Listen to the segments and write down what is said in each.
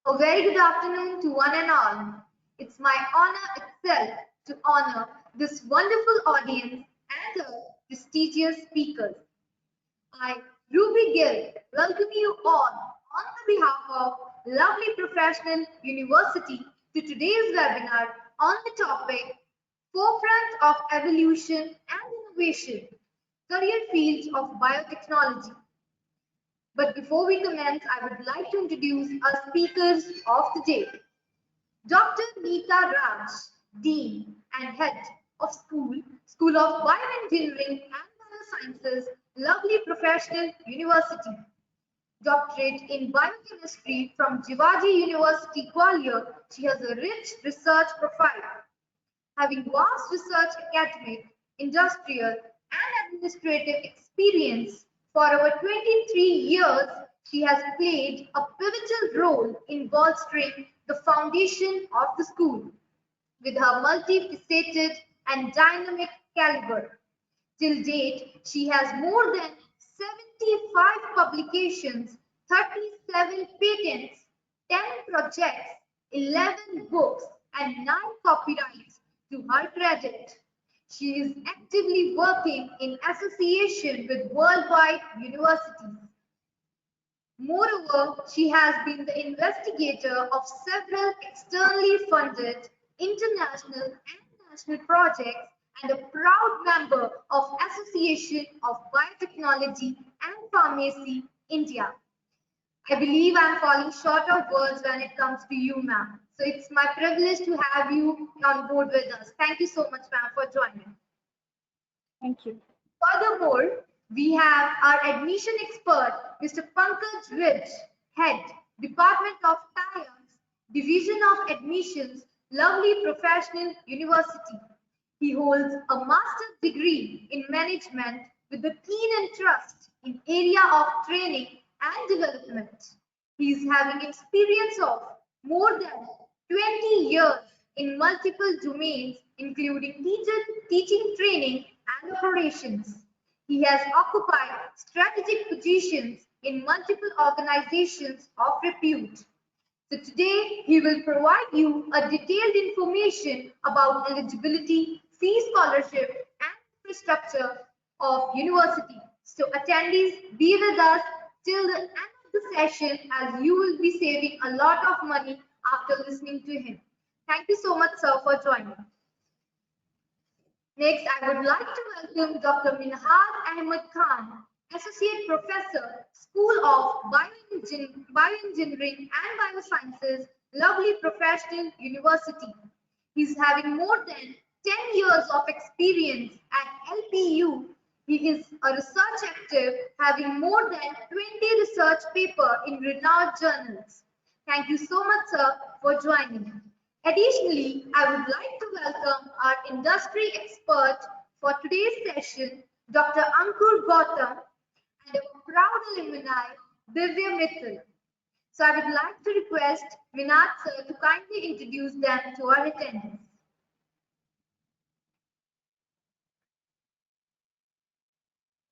A very good afternoon to one and all. It's my honor itself to honor this wonderful audience and the prestigious speakers. I, Ruby Gill, welcome you all on the behalf of Lovely Professional University to today's webinar on the topic Forefront of Evolution and Innovation, Career Fields of Biotechnology. But before we commence, I would like to introduce our speakers of the day. Dr. Neeta Raj, Dean and Head of School of Bioengineering and Biosciences, Lovely Professional University. Doctorate in Biochemistry from Jivaji University, Gwalior. She has a rich research profile, having vast research academic, industrial and administrative experience. For over 23 years, she has played a pivotal role in bolstering the foundation of the school with her multifaceted and dynamic caliber. Till date, she has more than 75 publications, 37 patents, 10 projects, 11 books, and 9 copyrights to her credit. She is actively working in association with worldwide universities. Moreover, she has been the investigator of several externally funded international and national projects and a proud member of Association of Biotechnology and Pharmacy, India. I believe I'm falling short of words when it comes to you, ma'am. So it's my privilege to have you on board with us. Thank you so much, ma'am, for joining. Thank you. Furthermore, we have our admission expert, Mr. Pankaj Ridge, Head, Department of Science, Division of Admissions, Lovely Professional University. He holds a master's degree in management with a keen interest in area of training and development. He is having experience of more than 20 years in multiple domains, including teaching, training, and operations. He has occupied strategic positions in multiple organizations of repute. So today, he will provide you a detailed information about eligibility, fee scholarship, and infrastructure of university. So attendees, be with us till the end of the session as you will be saving a lot of money after listening to him. Thank you so much, sir, for joining. Next, I would like to welcome Dr. Minhaj Ahmed Khan, Associate Professor, School of Bioengineering and Biosciences, Lovely Professional University. He's having more than 10 years of experience at LPU. He is a research active, having more than 20 research papers in renowned journals. Thank you so much, sir, for joining. Additionally, I would like to welcome our industry expert for today's session, Dr. Ankur Gautam, and a proud alumni, Divya Mittal. So I would like to request Minat sir to kindly introduce them to our attendees.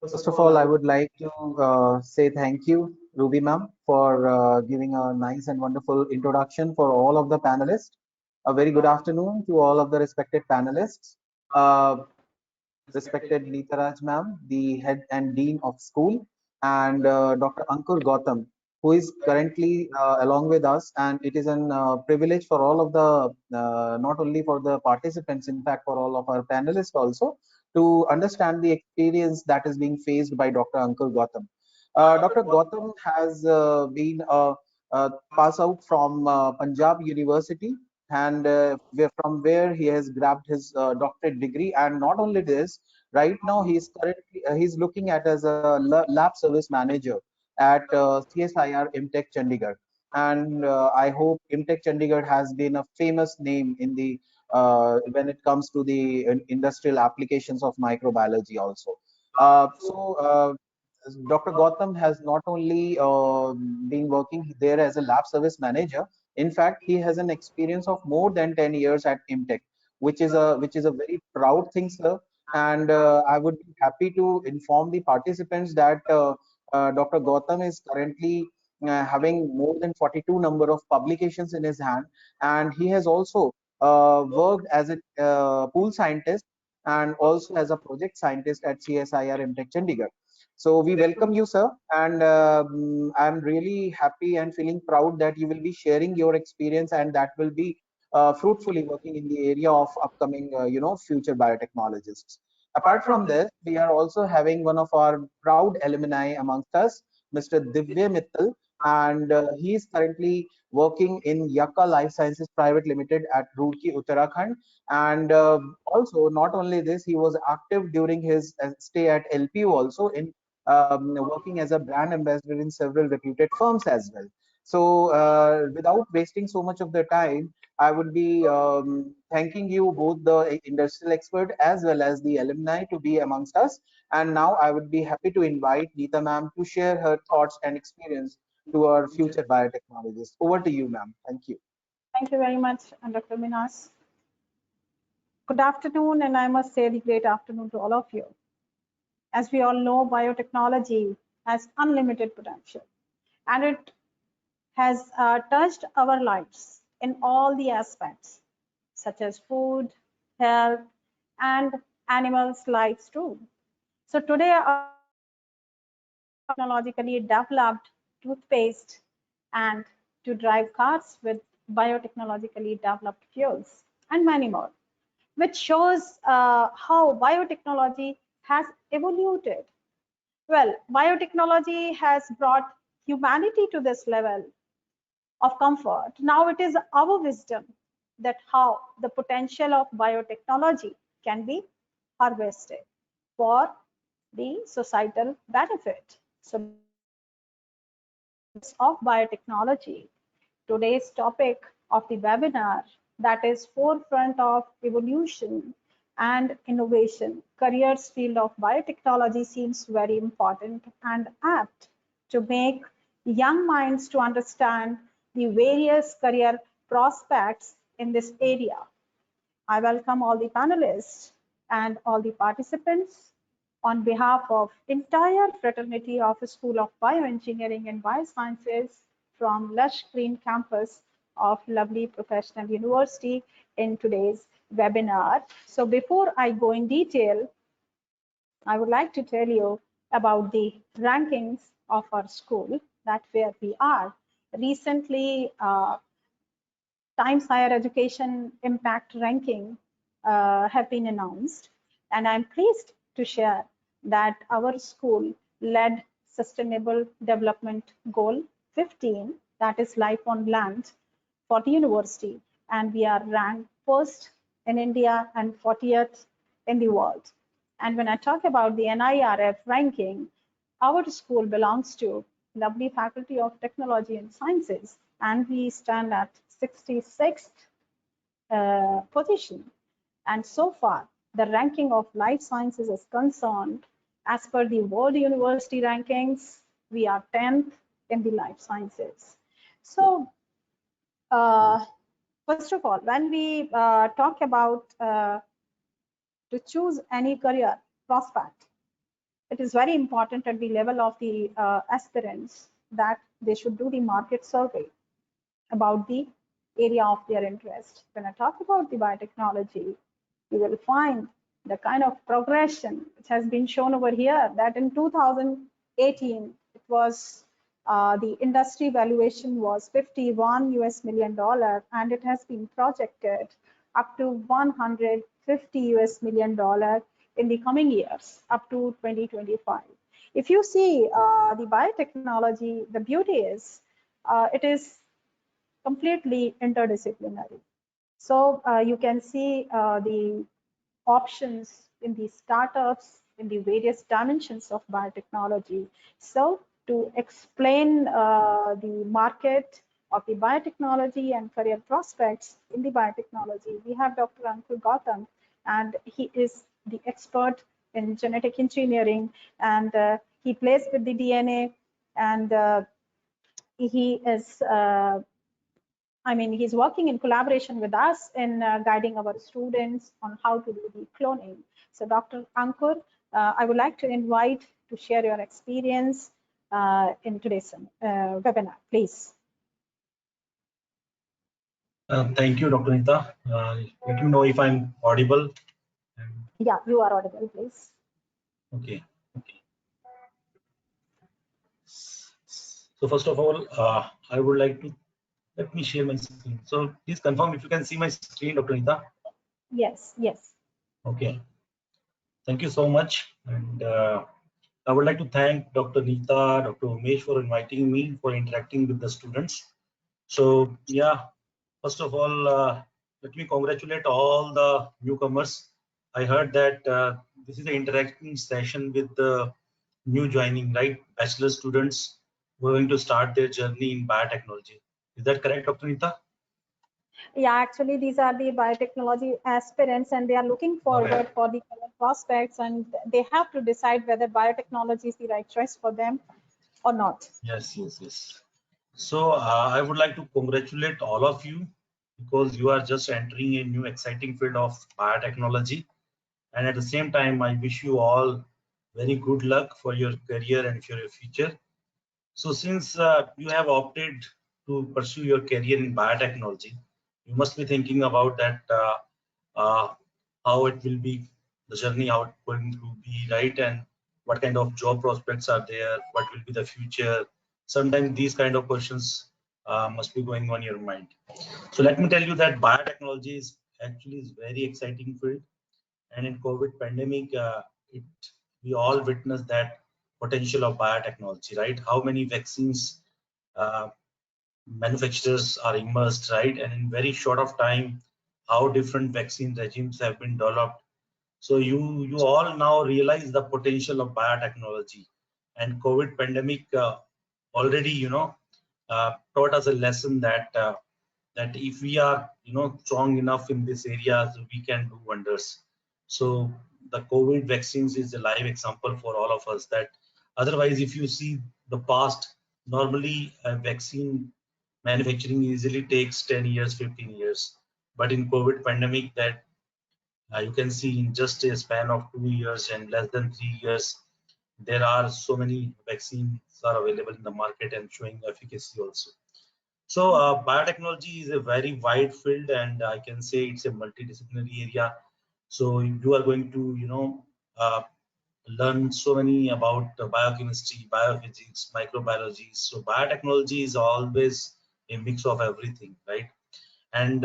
First of all, I would like to say thank you, Ruby ma'am, for giving a nice and wonderful introduction for all of the panelists. A very good afternoon to all of the respected panelists. Respected Neeta Raj ma'am, the head and dean of school, and Dr. Ankur Gautam, who is currently along with us. And it is a privilege for all of the, not only for the participants, in fact, for all of our panelists also, to understand the experience that is being faced by Dr. Ankur Gautam. Dr. Gautam has been a pass out from Punjab University, and from where he has grabbed his doctorate degree. And not only this, right now he's currently he's looking at as a lab service manager at CSIR Imtech Chandigarh. And I hope Imtech Chandigarh has been a famous name in the when it comes to the industrial applications of microbiology also. Dr. Gautam has not only been working there as a lab service manager. In fact, he has an experience of more than 10 years at Imtech, which is a very proud thing, sir. And I would be happy to inform the participants that Dr. Gautam is currently having more than 42 number of publications in his hand, and he has also worked as a pool scientist and also as a project scientist at CSIR MTech Chandigarh. So we welcome you, sir, and I'm really happy and feeling proud that you will be sharing your experience, and that will be fruitfully working in the area of upcoming, future biotechnologists. Apart from this, we are also having one of our proud alumni amongst us, Mr. Divya Mittal, and he is currently working in Yaka Life Sciences Private Limited at Roorkee, Uttarakhand. And also, not only this, he was active during his stay at LPU also in working as a brand ambassador in several reputed firms as well. So, without wasting so much of the time, I would be thanking you, both the industrial expert as well as the alumni, to be amongst us. And now I would be happy to invite Neeta ma'am to share her thoughts and experience to our future biotechnologists. Over to you, ma'am. Thank you. Thank you very much, Dr. Minas. Good afternoon, and I must say the great afternoon to all of you. As we all know, biotechnology has unlimited potential, and it has touched our lives in all the aspects, such as food, health, and animals' lives too. So today, our technologically developed toothpaste and to drive cars with biotechnologically developed fuels and many more, which shows how biotechnology has evolved. Well, biotechnology has brought humanity to this level of comfort. Now it is our wisdom that how the potential of biotechnology can be harvested for the societal benefit. So of biotechnology, today's topic of the webinar, that is forefront of evolution and innovation. Careers field of biotechnology seems very important and apt to make young minds to understand the various career prospects in this area. I welcome all the panelists and all the participants on behalf of entire fraternity of School of Bioengineering and Biosciences from lush green campus of lovely professional university in today's webinar. So before I go in detail, I would like to tell you about the rankings of our school, that where we are. Recently, Times Higher Education Impact Ranking have been announced, and I'm pleased to share that our school led Sustainable Development Goal 15, that is life on land, for the university, and we are ranked first in India and 40th in the world. And when I talk about the NIRF ranking, our school belongs to lovely Faculty of Technology and Sciences, and we stand at 66th position. And so far, the ranking of life sciences is concerned, as per the World University rankings, we are 10th in the life sciences. So, first of all, when we talk about to choose any career prospect, it is very important at the level of the aspirants that they should do the market survey about the area of their interest. When I talk about the biotechnology, you will find the kind of progression which has been shown over here, that in 2018, it was the industry valuation was $51 million, and it has been projected up to $150 million in the coming years, up to 2025. If you see the biotechnology, the beauty is it is completely interdisciplinary. So you can see the options in the startups in the various dimensions of biotechnology. So to explain the market of the biotechnology and career prospects in the biotechnology, we have Dr. Ankur Gautam, and he is the expert in genetic engineering, and he plays with the DNA, and he is he's working in collaboration with us in guiding our students on how to do the cloning. So Dr. Ankur, I would like to invite to share your experience in today's webinar, please. Thank you, Dr. Nita. Let me know if I'm audible. Yeah, you are audible, please. Okay. So first of all, I would like to let me share my screen. So please confirm if you can see my screen, Dr. Nita. Yes. Okay. Thank you so much. And I would like to thank Dr. Nita, Dr. Umesh for inviting me for interacting with the students. So yeah, first of all, let me congratulate all the newcomers. I heard that this is an interacting session with the new joining, right? Bachelor students who are going to start their journey in biotechnology. Is that correct, Dr. Nita? Yeah, actually, these are the biotechnology aspirants, and they are looking forward for the career prospects, and they have to decide whether biotechnology is the right choice for them or not. Yes. So I would like to congratulate all of you because you are just entering a new exciting field of biotechnology. And at the same time, I wish you all very good luck for your career and for your future. So since you have opted to pursue your career in biotechnology, you must be thinking about that uh, how it will be, the journey, how it's going to be, right? And what kind of job prospects are there? What will be the future? Sometimes these kind of questions must be going on your mind. So let me tell you that biotechnology is actually is very exciting field. And in COVID pandemic, we all witnessed that potential of biotechnology, right? How many vaccines uh, manufacturers are immersed, right? And in very short of time, how different vaccine regimes have been developed. So you all now realize the potential of biotechnology, and COVID pandemic already taught us a lesson that that if we are strong enough in this area, so we can do wonders. So the COVID vaccines is a live example for all of us that otherwise, if you see the past, normally a vaccine manufacturing easily takes 10 years, 15 years. But in COVID pandemic, that you can see in just a span of 2 years and less than 3 years, there are so many vaccines are available in the market and showing efficacy also. So biotechnology is a very wide field, and I can say it's a multidisciplinary area. So you are going to, learn so many about biochemistry, biophysics, microbiology. So biotechnology is always a mix of everything, right? And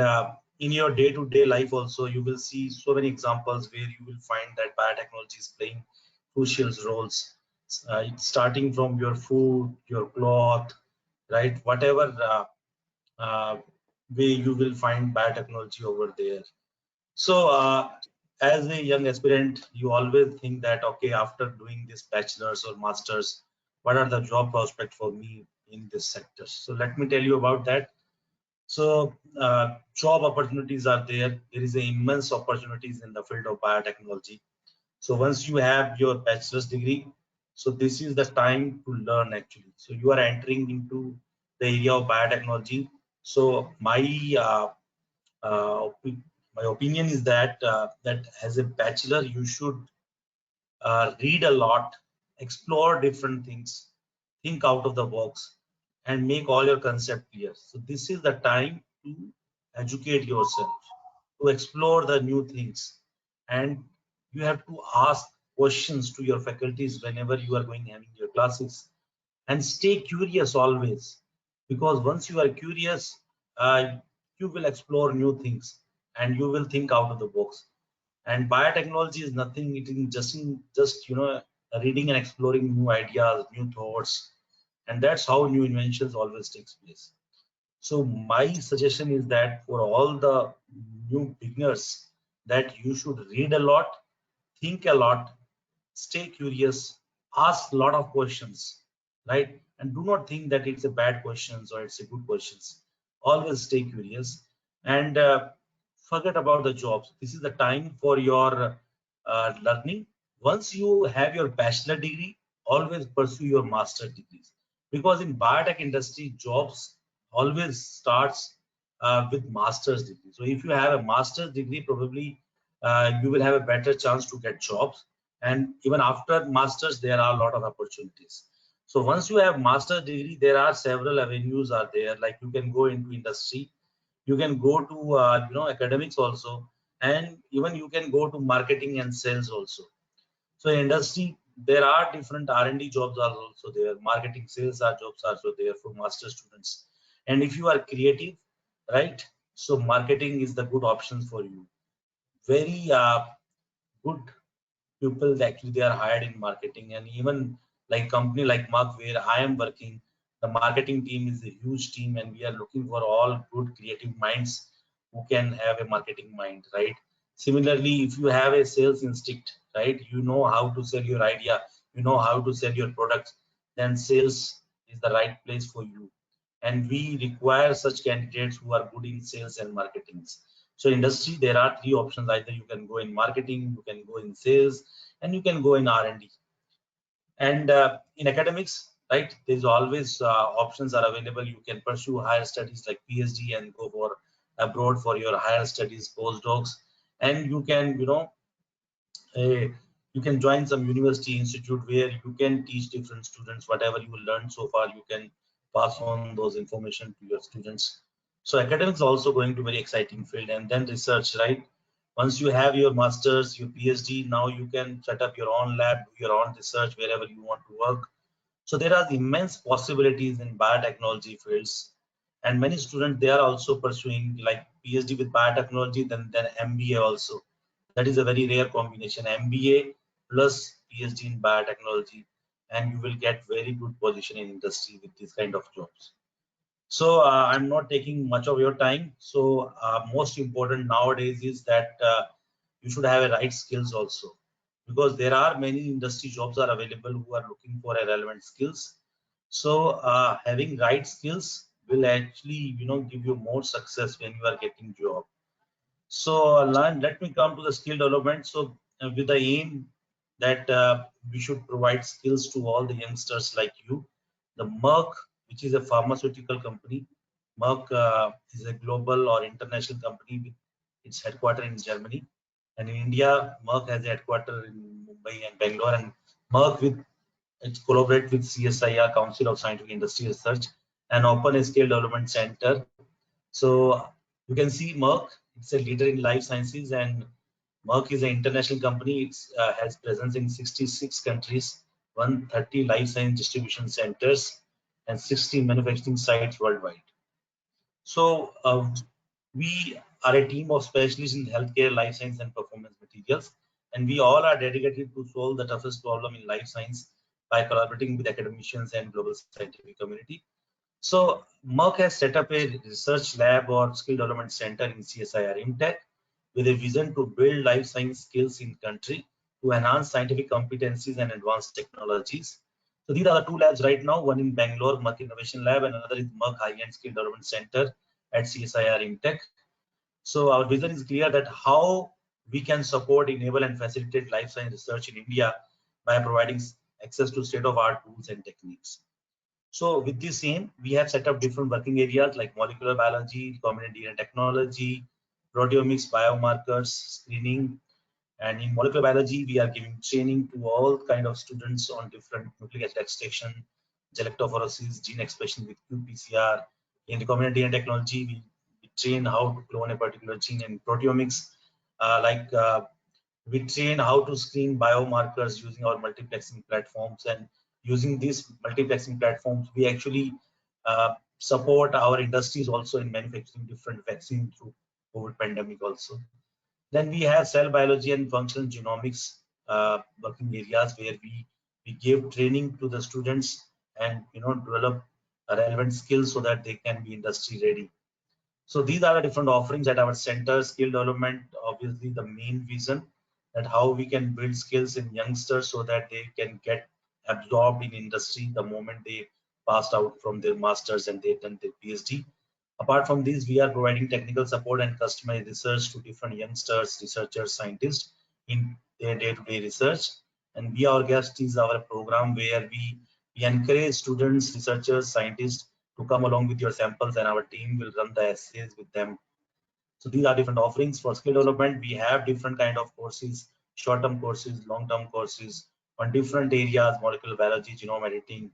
in your day-to-day life also, you will see so many examples where you will find that biotechnology is playing crucial roles. It's starting from your food, your cloth, right? Whatever uh, way you will find biotechnology over there. So as a young aspirant, you always think that, okay, after doing this bachelor's or master's, what are the job prospects for me in this sector? So let me tell you about that. So job opportunities are there. There is an immense opportunities in the field of biotechnology. So once you have your bachelor's degree, so this is the time to learn actually. So you are entering into the area of biotechnology. So uh, my opinion is that that as a bachelor you should read a lot, explore different things, think out of the box, and make all your concept clear. So this is the time to educate yourself, to explore the new things, and you have to ask questions to your faculties whenever you are going having your classes, and stay curious always, because once you are curious, you will explore new things and you will think out of the box. And biotechnology is nothing, it is just reading and exploring new ideas, new thoughts, and that's how new inventions always takes place. So my suggestion is that for all the new beginners, that you should read a lot, think a lot, stay curious, ask a lot of questions, right? And do not think that it's a bad questions or it's a good questions. Always stay curious, and forget about the jobs. This is the time for your learning. Once you have your bachelor degree, always pursue your master degrees, because in biotech industry, jobs always starts with master's degree. So if you have a master's degree, probably you will have a better chance to get jobs, and even after masters there are a lot of opportunities. So once you have master's degree, there are several avenues are there. Like you can go into industry, you can go to academics also, and even you can go to marketing and sales also. So in industry, there are different R&D jobs are also there. Marketing, sales are jobs also there for master students. And if you are creative, right? So marketing is the good options for you. Very good people actually they are hired in marketing, and even like company like Mark where I am working, the marketing team is a huge team, and we are looking for all good creative minds who can have a marketing mind, right? Similarly, if you have a sales instinct, right, you know how to sell your idea, you know how to sell your products, then sales is the right place for you. And we require such candidates who are good in sales and marketing. So industry, there are three options: either you can go in marketing, you can go in sales, and you can go in R&D. And in academics, right, there's always options are available. You can pursue higher studies like PhD and go for abroad for your higher studies, postdocs, and you can, you can join some university institute where you can teach different students whatever you learned so far. You can pass on those information to your students. So academics also going to very exciting field. And then research, right? Once you have your masters, your PhD, now you can set up your own lab, do your own research wherever you want to work. So there are immense possibilities in biotechnology fields, and many students they are also pursuing like PhD with biotechnology, then MBA also. That is a very rare combination, MBA plus PhD in biotechnology, and you will get very good position in industry with this kind of jobs. So I'm not taking much of your time. So most important nowadays is that you should have a right skills also, because there are many industry jobs are available who are looking for a relevant skills. So having right skills will actually give you more success when you are getting job. So let me come to the skill development. So with the aim that we should provide skills to all the youngsters like you, the Merck, which is a pharmaceutical company, Merck is a global or international company with its headquarters in Germany, and in India, Merck has a headquarters in Mumbai and Bangalore, and Merck with it collaborate with CSIR, Council of Scientific Industry Research, and open a skill development center. So you can see Merck, it's a leader in life sciences, and Merck is an international company. It has presence in 66 countries, 130 life science distribution centers, and 60 manufacturing sites worldwide. So we are a team of specialists in healthcare, life science, and performance materials, and we all are dedicated to solve the toughest problem in life science by collaborating with academicians and global scientific community. So Merck has set up a research lab or skill development center in CSIR IMTech with a vision to build life science skills in country to enhance scientific competencies and advanced technologies. So these are the two labs right now, one in Bangalore, Merck Innovation Lab, and another is Merck High-End Skill Development Center at CSIR IMTech. So our vision is clear that how we can support, enable, and facilitate life science research in India by providing access to state-of-art tools and techniques. So with this aim, we have set up different working areas like molecular biology, recombinant DNA technology, proteomics, biomarkers, screening. And in molecular biology, we are giving training to all kind of students on different nucleic acid extraction, galactophoresis, gene expression with qPCR. In recombinant DNA technology, we train how to clone a particular gene. In proteomics, we train how to screen biomarkers using our multiplexing platforms, and using these multiplexing platforms we actually support our industries also in manufacturing different vaccines through COVID pandemic also. Then we have cell biology and functional genomics working areas where we give training to the students and develop relevant skills so that they can be industry ready. So these are the different offerings at our center. Skill development, obviously the main vision that how we can build skills in youngsters so that they can get absorbed in industry the moment they passed out from their masters and they've done their PhD. Apart from this, we are providing technical support and customized research to different youngsters, researchers, scientists in their day-to-day research. And Be Our Guest is our program where we encourage students, researchers, scientists to come along with your samples, and our team will run the essays with them. So these are different offerings for skill development. We have different kind of courses, short-term courses, long-term courses on different areas: molecular biology, genome editing,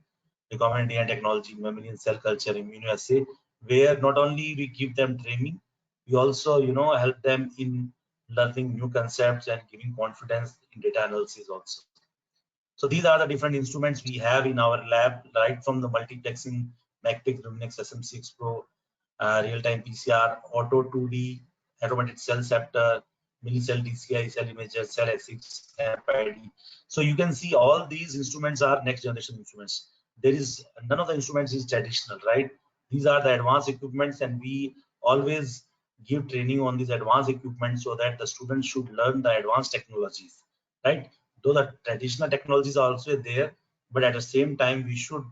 recombinant and technology, mammalian cell culture, immunoassay, where not only we give them training, we also help them in learning new concepts and giving confidence in data analysis also. So these are the different instruments we have in our lab, right from the multiplexing, MACPIC, Luminex, SM6 Pro, real-time PCR, auto 2D, automated cell scepter, millicell DCI, cell imager, cell ethics, MPID. So you can see all these instruments are next generation instruments. There is none of the instruments is traditional, right? These are the advanced equipments, and we always give training on these advanced equipment so that the students should learn the advanced technologies, right? Though the traditional technologies are also there, but at the same time we should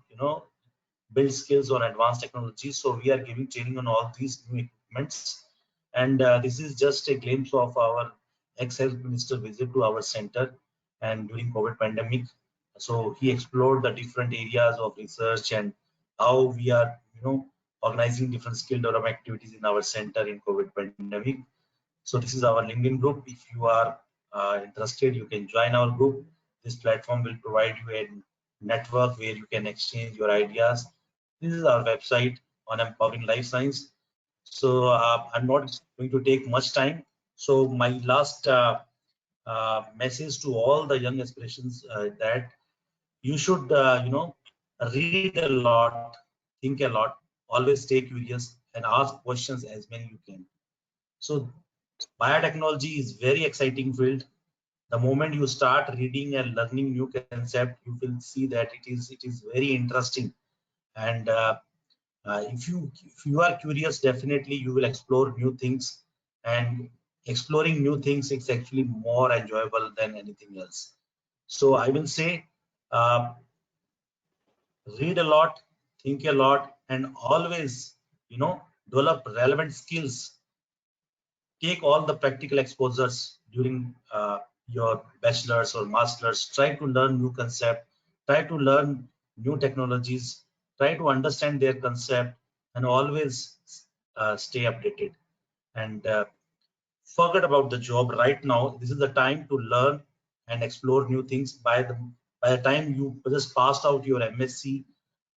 build skills on advanced technologies. So we are giving training on all these new equipments, and this is just a glimpse of our ex-health minister visit to our center and during COVID pandemic. So he explored the different areas of research and how we are organizing different skill development activities in our center in COVID pandemic. So this is our LinkedIn group. If you are interested, you can join our group. This platform will provide you a network where you can exchange your ideas. This is our website on empowering life science. So I'm not going to take much time. So my last message to all the young aspirations that you should read a lot, think a lot, always stay curious and ask questions as many you can. So biotechnology is very exciting field. The moment you start reading and learning new concept, you will see that it is very interesting. And if you are curious, definitely you will explore new things. And exploring new things is actually more enjoyable than anything else. So I will say, read a lot, think a lot, and always develop relevant skills. Take all the practical exposures during your bachelor's or master's. Try to learn new concept, try to learn new technologies, try to understand their concept, and always stay updated. And forget about the job right now. This is the time to learn and explore new things. By the time you just passed out your MSc,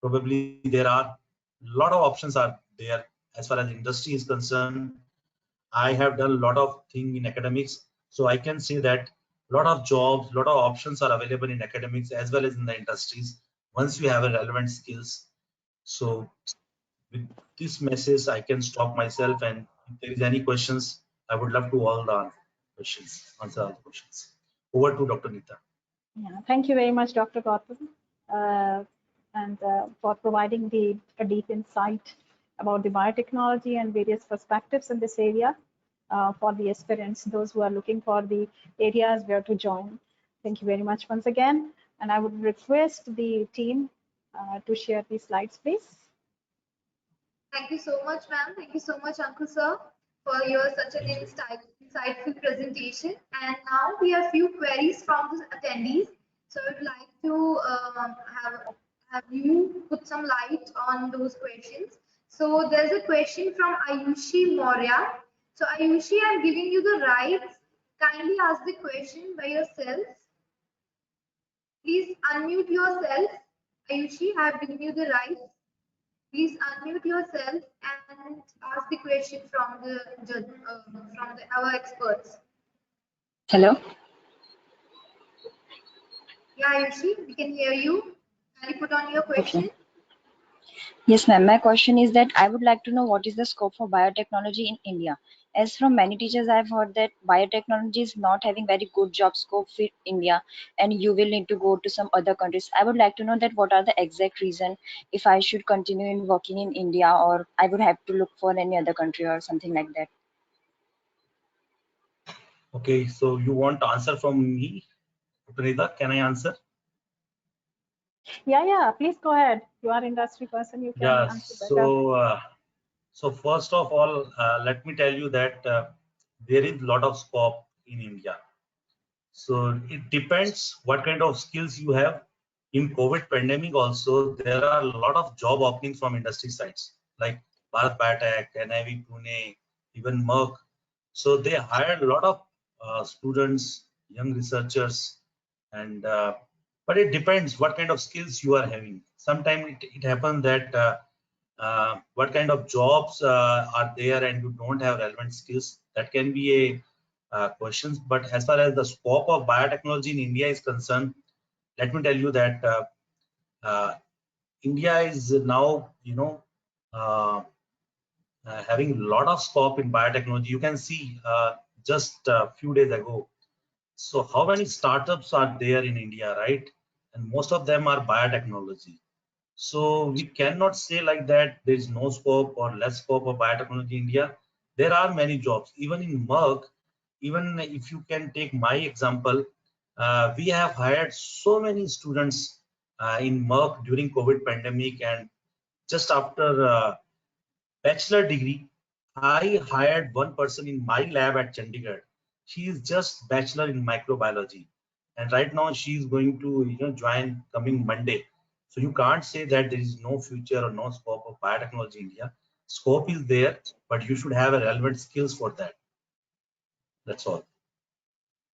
probably there are a lot of options are there as far as industry is concerned. I have done a lot of things in academics, so I can say that a lot of jobs, a lot of options are available in academics as well as in the industries once you have a relevant skills. So with this message, I can stop myself, and if there is any questions, I would love to answer all the questions. Over to Dr. Nita. Yeah, thank you very much, Dr. Gautam, and for providing a deep insight about the biotechnology and various perspectives in this area for the aspirants, those who are looking for the areas where to join. Thank you very much once again. And I would request the team to share the slides, please. Thank you so much, ma'am. Thank you so much, Uncle Sir, for your such an insightful presentation. And now we have few queries from the attendees. So I would like to have you put some light on those questions. So there's a question from Ayushi Maurya. So Ayushi, I'm giving you the rights. Kindly ask the question by yourself. Please unmute yourself. Ayushi, I have given you the rights. Please unmute yourself and ask the question from our experts. Hello. Yeah, Ayushi, we can hear you. Can you put on your question? Okay. Yes, ma'am. My question is that I would like to know what is the scope for biotechnology in India. As from many teachers, I've heard that biotechnology is not having very good job scope for India, and you will need to go to some other countries. I would like to know that what are the exact reason if I should continue in working in India, or I would have to look for any other country or something like that. Okay, so you want to answer from me, Dr. Nita? Can I answer? Yeah, please go ahead. You are industry person, you can answer better. So first of all, let me tell you that there is a lot of scope in India. So it depends what kind of skills you have. In COVID pandemic also, there are a lot of job openings from industry sites like Bharat Biotech, NIV Pune, even Merck. So they hired a lot of students, young researchers, and but it depends what kind of skills you are having. Sometimes it happens that what kind of jobs are there and you don't have relevant skills. That can be a question. But as far as the scope of biotechnology in India is concerned, let me tell you that uh, India is now, uh, having a lot of scope in biotechnology. You can see just a few days ago. So how many startups are there in India, right? And most of them are biotechnology. So we cannot say like that there is no scope or less scope of biotechnology in India. There are many jobs. Even in Merck, even if you can take my example, we have hired so many students in Merck during COVID pandemic, and just after bachelor degree, I hired one person in my lab at Chandigarh. She is just bachelor in microbiology, and right now she is going to join coming Monday. So you can't say that there is no future or no scope of biotechnology in India. Scope is there, but you should have a relevant skills for that. That's all.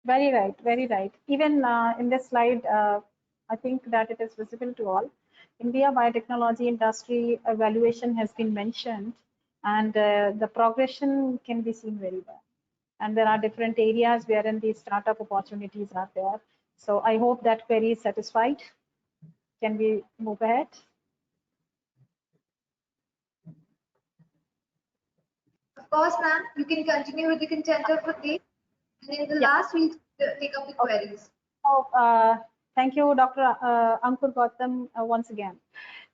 Very right, very right. Even in this slide, I think that it is visible to all. India biotechnology industry evaluation has been mentioned, and the progression can be seen very well. And there are different areas wherein the startup opportunities are there. So I hope that query is satisfied. Can we move ahead? Of course, ma'am, you can continue with the content of the day. And in the last, we'll take up the queries. Oh, thank you, Dr. Ankur Gautam, once again.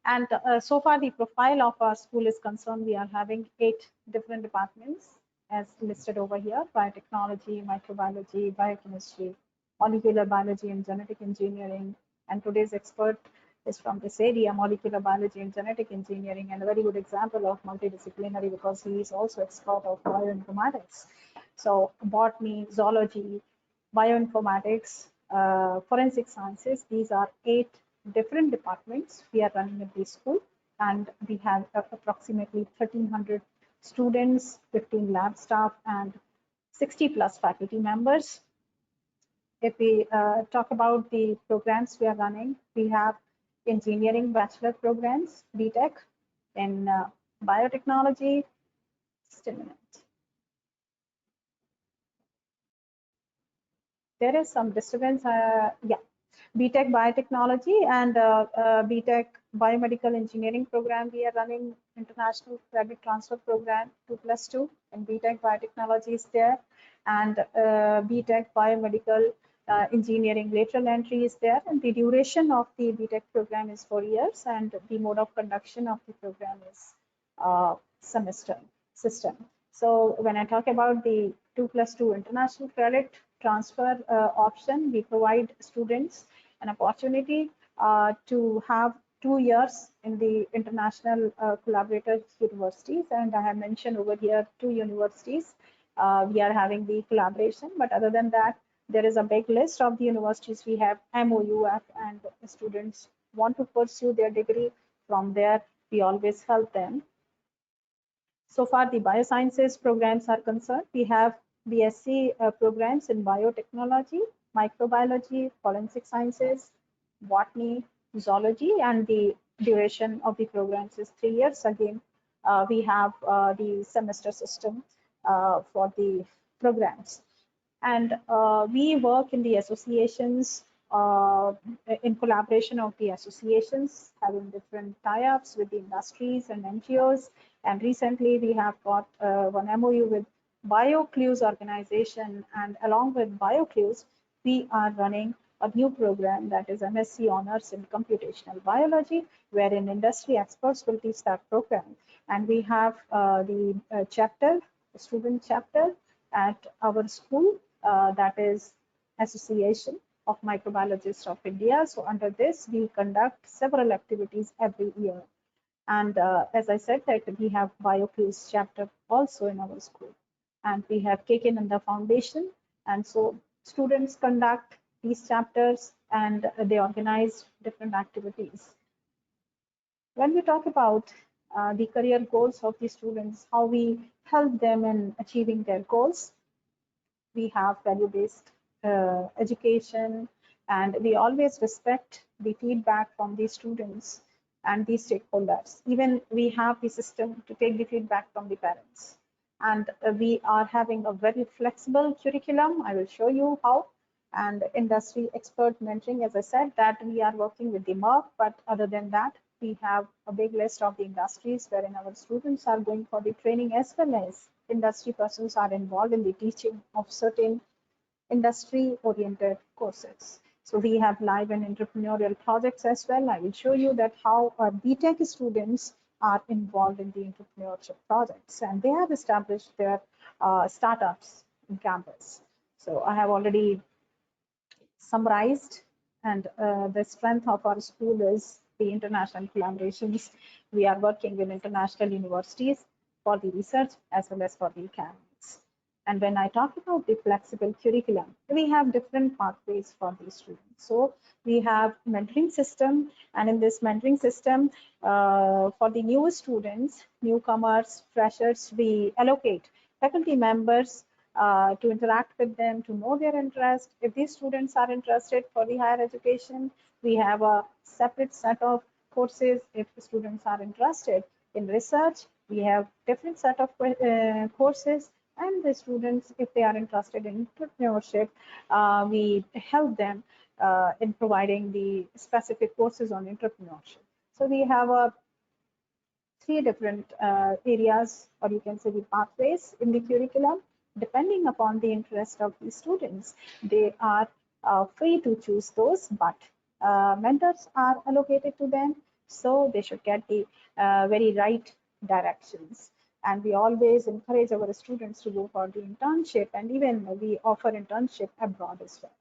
And so far, the profile of our school is concerned, we are having 8 different departments as listed over here: biotechnology, microbiology, biochemistry, molecular biology, and genetic engineering. And today's expert is from this area, molecular biology and genetic engineering, and a very good example of multidisciplinary because he is also expert of bioinformatics. So botany, zoology, bioinformatics, forensic sciences, these are 8 different departments we are running at this school, and we have approximately 1,300 students, 15 lab staff, and 60 plus faculty members. If we talk about the programs we are running, we have engineering bachelor programs, BTech, in biotechnology. Just a minute. There is some disturbance. Yeah, BTech Biotechnology and BTech Biomedical Engineering program. We are running international credit transfer program 2+2, and BTech Biotechnology is there, and BTech Biomedical Engineering lateral entry is there, and the duration of the BTech program is 4 years, and the mode of conduction of the program is semester system. So when I talk about the 2+2 international credit transfer option, we provide students an opportunity to have 2 years in the international collaborator universities, and I have mentioned over here 2 universities we are having the collaboration. But other than that, there is a big list of the universities we have MOUF, and the students want to pursue their degree from there. We always help them. So far, the biosciences programs are concerned. We have BSc programs in biotechnology, microbiology, forensic sciences, botany, zoology, and the duration of the programs is 3 years. Again, we have the semester system for the programs. And we work in the associations, in collaboration of the associations, having different tie-ups with the industries and NGOs. And recently we have got one MOU with BioClues organization, and along with BioClues, we are running a new program that is MSc Honors in Computational Biology, wherein industry experts will teach that program. And we have the chapter, the student chapter at our school, that is Association of Microbiologists of India. So under this, we conduct several activities every year. And as I said, that we have BioClues chapter also in our school. And we have Kekinanda Foundation. And so students conduct these chapters and they organize different activities. When we talk about the career goals of the students, how we help them in achieving their goals, we have value-based education, And we always respect the feedback from the students and the stakeholders. Even we have the system to take the feedback from the parents. And we are having a very flexible curriculum. I will show you how. And industry expert mentoring, as I said, that we are working with the MERC, but other than that, we have a big list of the industries wherein our students are going for the training, as well as industry persons are involved in the teaching of certain industry-oriented courses. So we have live and entrepreneurial projects as well. I will show you that how our BTech students are involved in the entrepreneurship projects, and they have established their startups in campus. So I have already summarized, and the strength of our school is the international collaborations. We are working with international universities for the research as well as for the academics. And when I talk about the flexible curriculum, we have different pathways for these students. So we have mentoring system, and in this mentoring system, for the new students, newcomers, freshers, we allocate faculty members to interact with them, to know their interest. If these students are interested for the higher education, we have a separate set of courses. If students are interested in research, we have different set of courses. And the students, if they are interested in entrepreneurship, we help them in providing the specific courses on entrepreneurship. So we have a three different areas, or you can say the pathways in the curriculum. Depending upon the interest of the students, they are free to choose those, but mentors are allocated to them, so they should get the very right directions. And we always encourage our students to go for the internship, and even we offer internship abroad as well.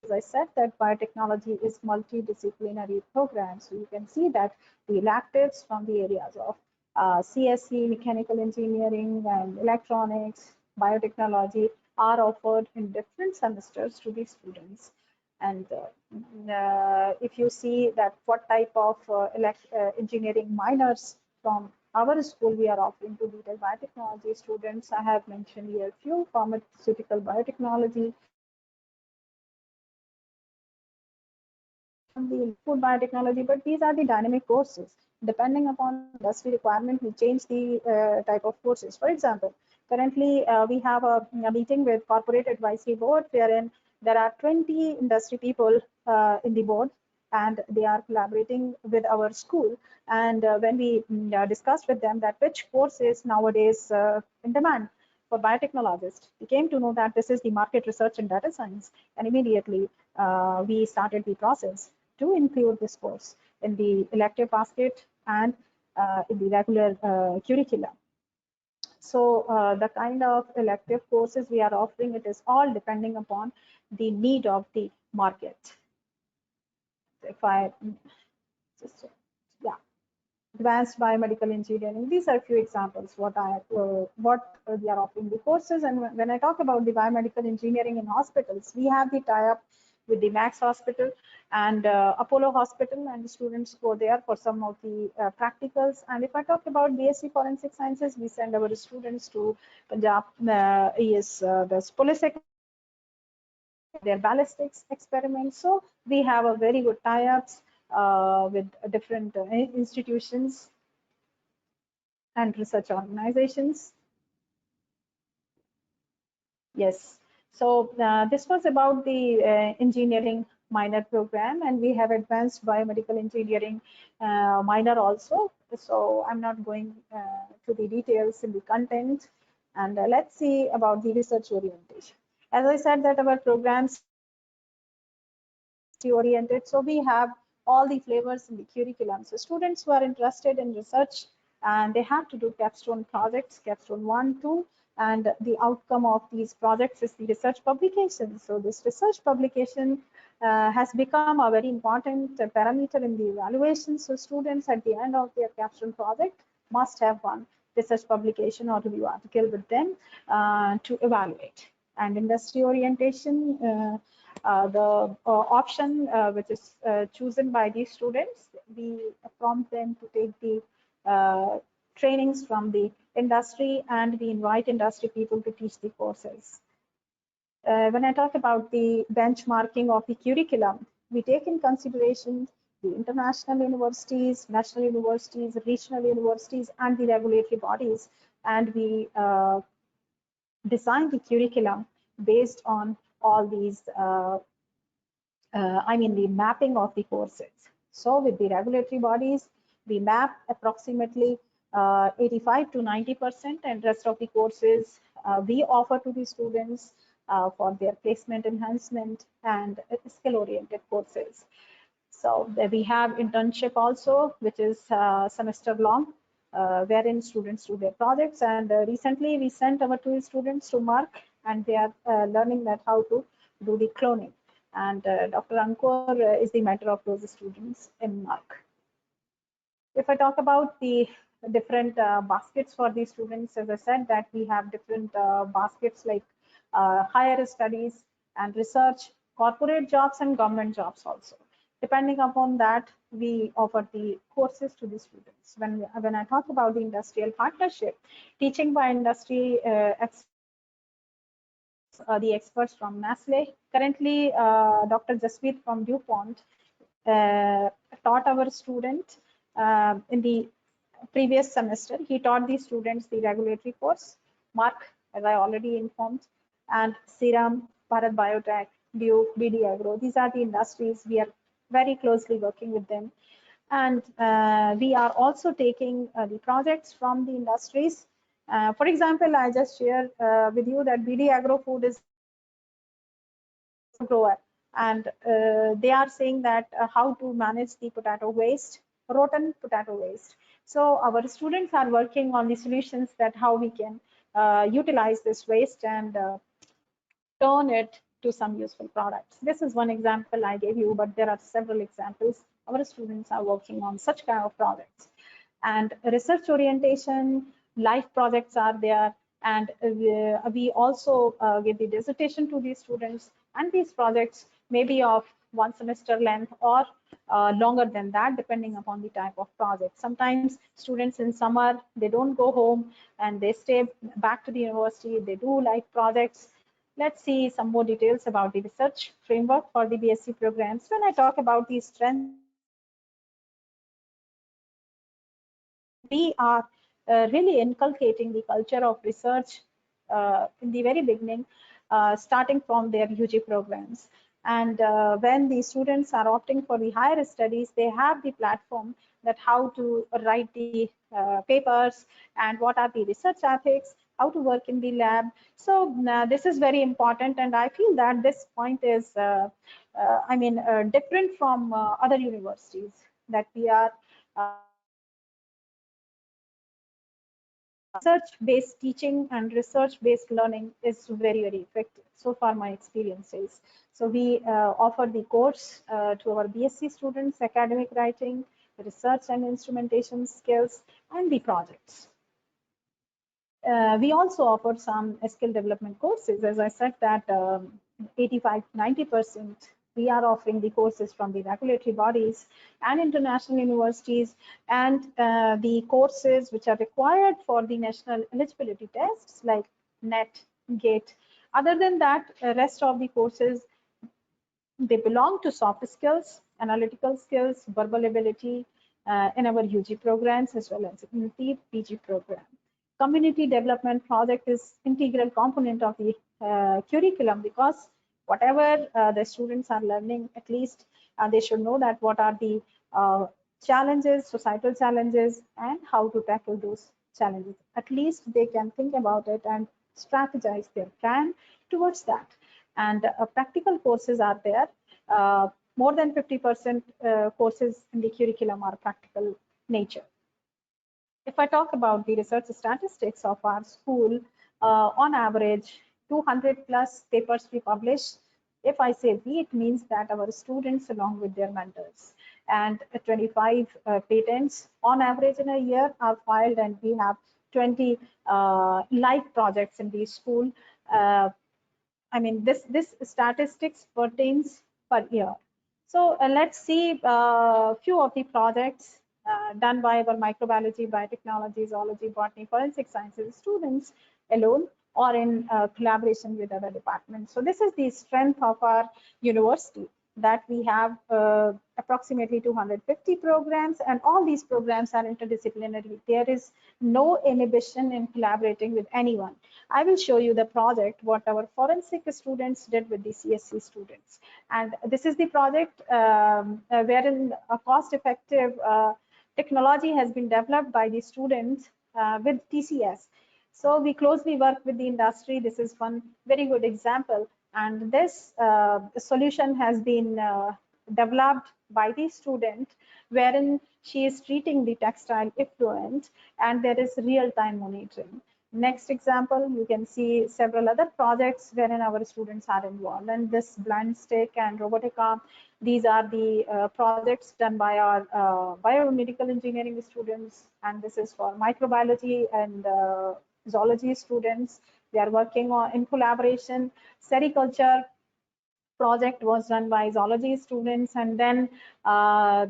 As I said, that biotechnology is multidisciplinary program. So you can see that the electives from the areas of CSE, mechanical engineering, and electronics, biotechnology are offered in different semesters to the students. And if you see that what type of engineering minors from our school we are offering to detailed biotechnology students, I have mentioned here a few: pharmaceutical biotechnology, the food biotechnology, but these are the dynamic courses. Depending upon the industry requirement, we change the type of courses. For example, currently we have a meeting with corporate advisory board, wherein there are 20 industry people in the board, and they are collaborating with our school. And when we discussed with them that which course is nowadays in demand for biotechnologists, we came to know that this is the market research and data science, and immediately we started the process to include this course in the elective basket and in the regular curriculum. So the kind of elective courses we are offering, it is all depending upon the need of the market. If I just, yeah, advanced biomedical engineering, these are a few examples what we are offering the courses. And when I talk about the biomedical engineering in hospitals, we have the tie-up with the Max Hospital and Apollo Hospital, and the students go there for some of the practicals. And if I talk about BSc Forensic Sciences, we send our students to Punjab, the police their ballistics experiments. So we have a very good tie-ups with different institutions and research organizations. Yes, so this was about the engineering minor program, and we have advanced biomedical engineering minor also. So I'm not going to the details in the content, and let's see about the research orientation. As I said that our programs oriented, so we have all the flavors in the curriculum. So students who are interested in research, and they have to do capstone projects, capstone 1, 2, and the outcome of these projects is the research publication. So this research publication has become a very important parameter in the evaluation. So students at the end of their capstone project must have one research publication or review article with them to evaluate. And industry orientation, the option which is chosen by these students, we prompt them to take the trainings from the industry, and we invite industry people to teach the courses. When I talk about the benchmarking of the curriculum, we take in consideration the international universities, national universities, regional universities, and the regulatory bodies, and we design the curriculum based on all these, the mapping of the courses. So with the regulatory bodies, we map approximately 85 to 90%, and rest of the courses we offer to the students for their placement enhancement and skill-oriented courses. So we have internship also, which is semester long, wherein students do their projects. And recently we sent our 2 students to Mark, and they are learning that how to do the cloning. And Dr. Ankur is the mentor of those students in Mark. If I talk about the different baskets for these students, as I said, that we have different baskets like higher studies and research, corporate jobs, and government jobs also. Depending upon that, we offer the courses to the students. When I talk about the industrial partnership, teaching by industry the experts from Nestle. Currently, Dr. Jaspreet from DuPont taught our student in the previous semester. He taught the students the regulatory course, Mark, as I already informed, and Serum, Bharat Biotech, Duke, BD Agro. These are the industries we are very closely working with them. And we are also taking the projects from the industries. For example, I just share with you that BD Agro Food is grower, and they are saying that how to manage the potato waste, rotten potato waste. So our students are working on the solutions that how we can utilize this waste and turn it to some useful products. This is one example I gave you, but there are several examples. Our students are working on such kind of projects. And research orientation, life projects are there, and we also give the dissertation to these students, and these projects may be of 1 semester length or longer than that, depending upon the type of project. Sometimes students in summer, they don't go home and they stay back to the university, they do life projects. Let's see some more details about the research framework for the BSc programs. When I talk about the strength, we are really inculcating the culture of research in the very beginning, starting from their UG programs. And when the students are opting for the higher studies, they have the platform that how to write the papers and what are the research ethics, how to work in the lab. So this is very important, and I feel that this point is different from other universities, that we are research-based teaching and research-based learning is very, very effective. So far, my experience is. So we offer the course to our BSc students, academic writing, research and instrumentation skills, and the projects. We also offer some skill development courses. As I said that 85 to 90% we are offering the courses from the regulatory bodies and international universities, and the courses which are required for the national eligibility tests like NET, GATE. Other than that, rest of the courses, they belong to soft skills, analytical skills, verbal ability in our UG programs as well as in the PG program. Community development project is integral component of the curriculum, because whatever the students are learning, at least they should know that what are the challenges, societal challenges, and how to tackle those challenges. At least they can think about it and strategize their plan towards that. And practical courses are there. More than 50% courses in the curriculum are practical nature. If I talk about the research statistics of our school, on average, 200 plus papers we publish. If I say we, it means that our students along with their mentors, and 25 patents on average in a year are filed, and we have 20 live projects in the school. This statistics pertains per year. So let's see a few of the projects done by our microbiology, biotechnology, zoology, botany, forensic sciences students alone. or in collaboration with other departments. So this is the strength of our university, that we have approximately 250 programs, and all these programs are interdisciplinary. There is no inhibition in collaborating with anyone. I will show you the project, what our forensic students did with the CSC students. And this is the project wherein a cost-effective technology has been developed by the students with TCS. So we closely work with the industry. This is one very good example. And this solution has been developed by the student, wherein she is treating the textile effluent, and there is real-time monitoring. Next example, you can see several other projects wherein our students are involved. And this blind stick and robotica, these are the projects done by our biomedical engineering students. And this is for microbiology and zoology students. They are working on in collaboration. Sericulture project was done by zoology students, and then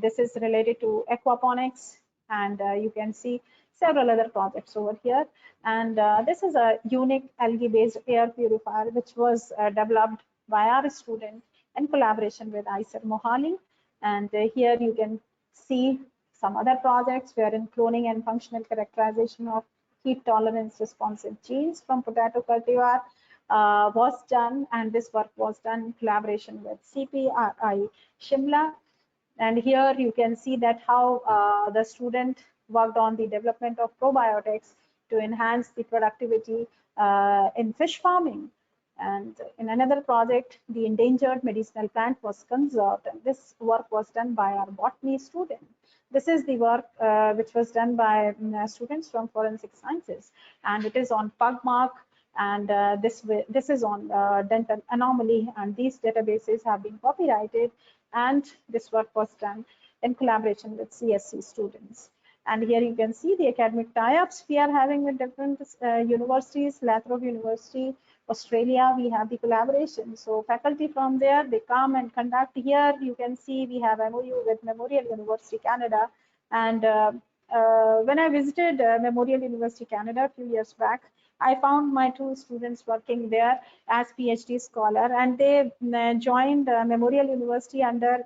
this is related to aquaponics, and you can see several other projects over here. And this is a unique algae-based air purifier which was developed by our student in collaboration with ICER Mohali. And here you can see some other projects wherein cloning and functional characterization of heat tolerance responsive genes from potato cultivar was done, and this work was done in collaboration with CPRI Shimla. And here you can see that how the student worked on the development of probiotics to enhance the productivity in fish farming. And in another project, the endangered medicinal plant was conserved, and this work was done by our botany student. This is the work which was done by students from forensic sciences, and it is on PugMark, and this is on dental anomaly, and these databases have been copyrighted, and this work was done in collaboration with CSC students. And here you can see the academic tie-ups we are having with different universities. Latrobe University, Australia, we have the collaboration. So faculty from there, they come and conduct. Here you can see we have MOU with Memorial University Canada. And when I visited Memorial University Canada a few years back, I found my two students working there as PhD scholar, and they joined Memorial University under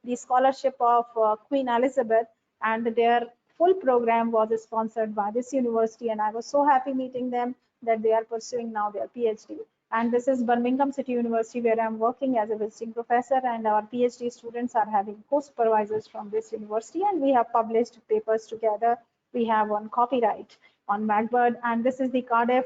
the scholarship of Queen Elizabeth, and their full program was sponsored by this university, and I was so happy meeting them that they are pursuing now their PhD. And this is Birmingham City University, where I'm working as a visiting professor, and our PhD students are having co-supervisors from this university, and we have published papers together. We have on copyright on Macbird, and this is the Cardiff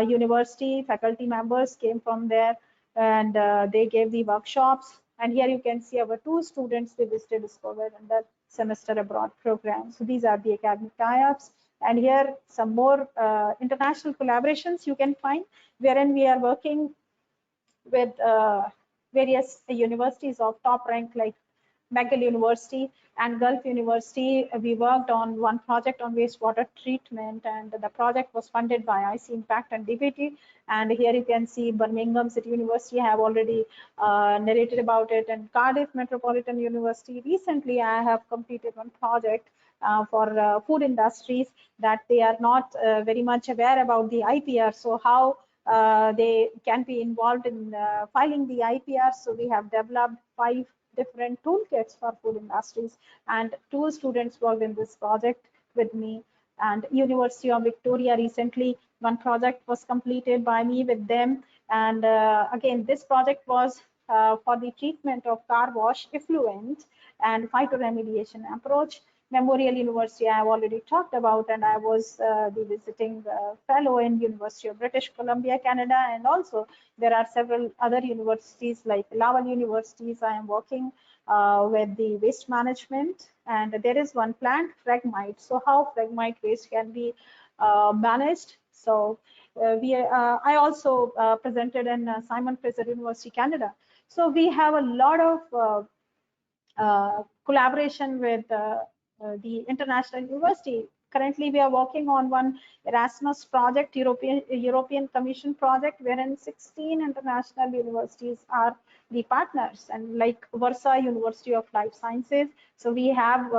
University. Faculty members came from there, and they gave the workshops. And here you can see our two students, they visited Discover under semester abroad program. So these are the academic tie-ups. And here some more international collaborations you can find, wherein we are working with various universities of top rank like McGill University and Gulf University. We worked on one project on wastewater treatment, and the project was funded by IC Impact and DBT. And here you can see Birmingham City University, I have already narrated about it, and Cardiff Metropolitan University. Recently, I have completed one project for food industries that they are not very much aware about the IPR. So how they can be involved in filing the IPR. So we have developed 5 different toolkits for food industries, and 2 students worked in this project with me. And University of Victoria, recently one project was completed by me with them, and again this project was for the treatment of car wash effluent and phytoremediation approach. Memorial University I have already talked about, and I was the visiting fellow in University of British Columbia, Canada, and also there are several other universities like Laval Universities. I am working with the waste management, and there is one plant, Phragmite. So how Phragmite waste can be managed. So I also presented in Simon Fraser University, Canada. So we have a lot of collaboration with the international university. Currently, we are working on one Erasmus project, European Commission project, wherein 16 international universities are the partners, and like Warsaw University of Life Sciences. So we have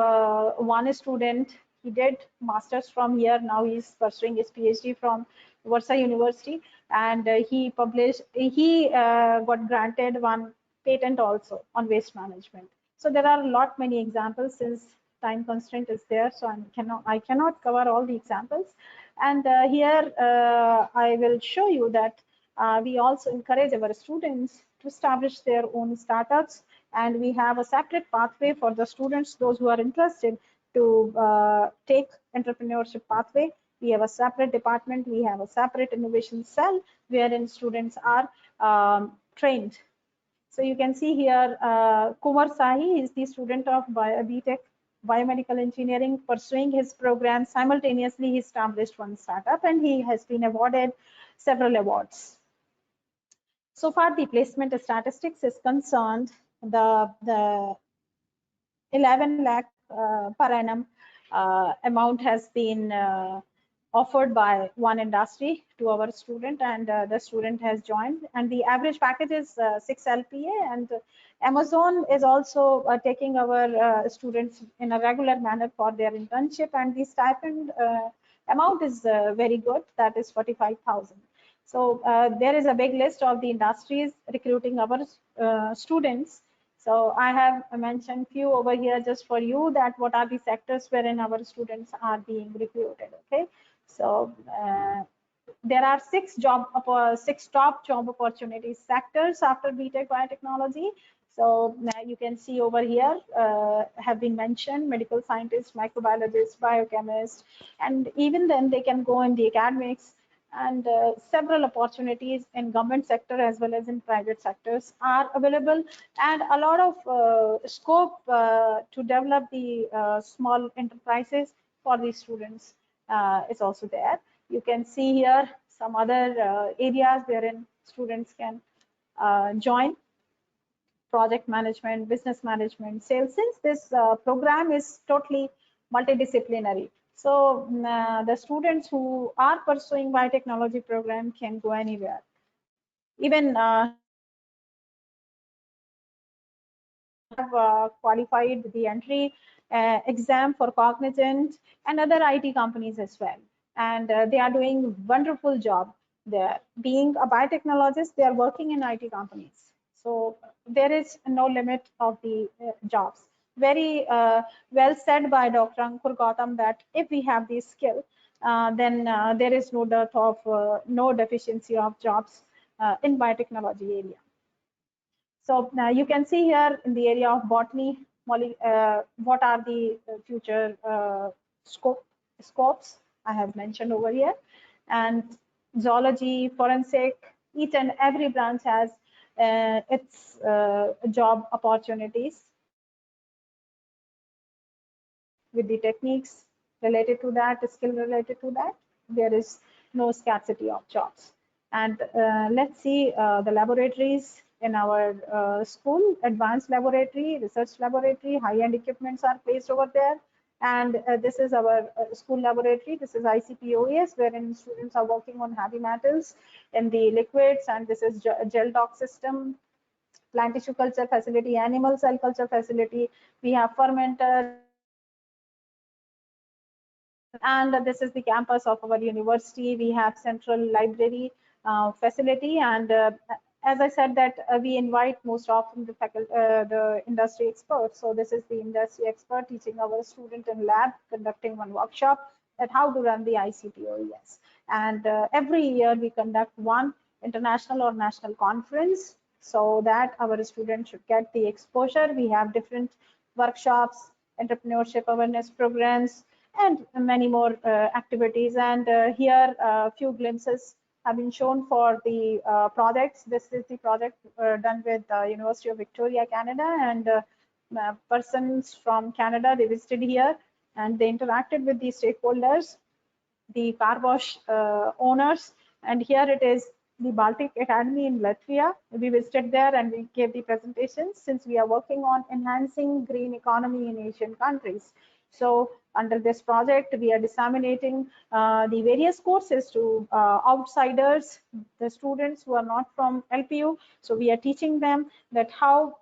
one student, he did masters from here, now he's pursuing his PhD from Warsaw University, and he got granted one patent also on waste management. So there are a lot many examples. Since time constraint is there, so I cannot cover all the examples. And here I will show you that we also encourage our students to establish their own startups, and we have a separate pathway for the students, those who are interested to take entrepreneurship pathway. We have a separate department, we have a separate innovation cell wherein students are trained. So you can see here, Kumar Sahi is the student of BTech Biomedical Engineering, pursuing his program. Simultaneously, he established one startup and he has been awarded several awards. So far, the placement statistics is concerned, the 11 lakh per annum amount has been offered by one industry to our student, and the student has joined, and the average package is 6 LPA, and Amazon is also taking our students in a regular manner for their internship, and the stipend amount is very good, that is 45,000. So there is a big list of the industries recruiting our students. So I have mentioned few over here just for you, that what are the sectors wherein our students are being recruited. Okay, so there are six top job opportunity sectors after BTech Biotechnology. So you can see over here have been mentioned: medical scientist, microbiologist, biochemist, and even then they can go in the academics, and several opportunities in government sector as well as in private sectors are available, and a lot of scope to develop the small enterprises for the students is also there. You can see here some other areas wherein students can join: project management, business management, sales, since this program is totally multidisciplinary. So the students who are pursuing biotechnology program can go anywhere. Even have qualified the entry exam for Cognizant and other IT companies as well. And they are doing wonderful job there. Being a biotechnologist, they are working in IT companies. So there is no limit of the jobs. Very well said by Dr. Ankur Gautam that if we have this skill, then there is no dearth of no deficiency of jobs in biotechnology area. So now you can see here in the area of botany, what are the future scopes I have mentioned over here, and zoology, forensic, each and every branch has its job opportunities with the techniques related to that, skill related to that. There is no scarcity of jobs. And let's see the laboratories in our school: advanced laboratory, research laboratory, high-end equipments are placed over there. And this is our school laboratory. This is ICP-OES, wherein students are working on heavy metals in the liquids, and this is gel dock system, plant tissue culture facility, animal cell culture facility. We have fermenter, and this is the campus of our university. We have central library facility, and as I said that we invite most often the faculty, the industry experts. So this is the industry expert teaching our student in lab, conducting one workshop at how to run the ICP-OES. And every year we conduct one international or national conference so that our students should get the exposure. We have different workshops, entrepreneurship awareness programs, and many more activities. And here a few glimpses have been shown for the projects. This is the project done with University of Victoria, Canada, and persons from Canada, they visited here and they interacted with the stakeholders, the car wash owners, and here it is the Baltic Academy in Latvia. We visited there and we gave the presentations, since we are working on enhancing green economy in Asian countries. So under this project, we are disseminating the various courses to outsiders, the students who are not from LPU. So we are teaching them that how,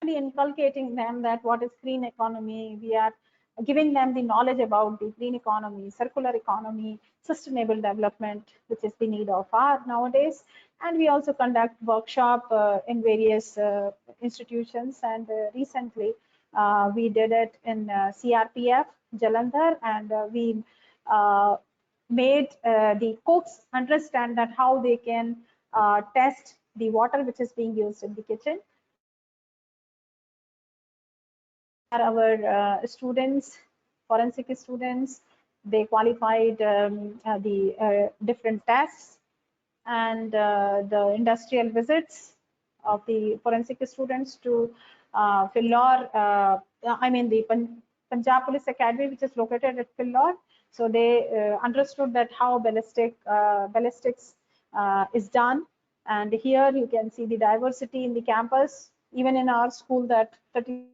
inculcating them that what is green economy. We are giving them the knowledge about the green economy, circular economy, sustainable development, which is the need of our nowadays. And we also conduct workshop in various institutions. And recently, we did it in CRPF, Jalandhar, and we made the cooks understand that how they can test the water which is being used in the kitchen. These are our students, forensic students. They qualified the different tests and the industrial visits of the forensic students to Philor, the Punjab Police Academy, which is located at Philor. So they understood that how ballistics is done. And here you can see the diversity in the campus. Even in our school, that 30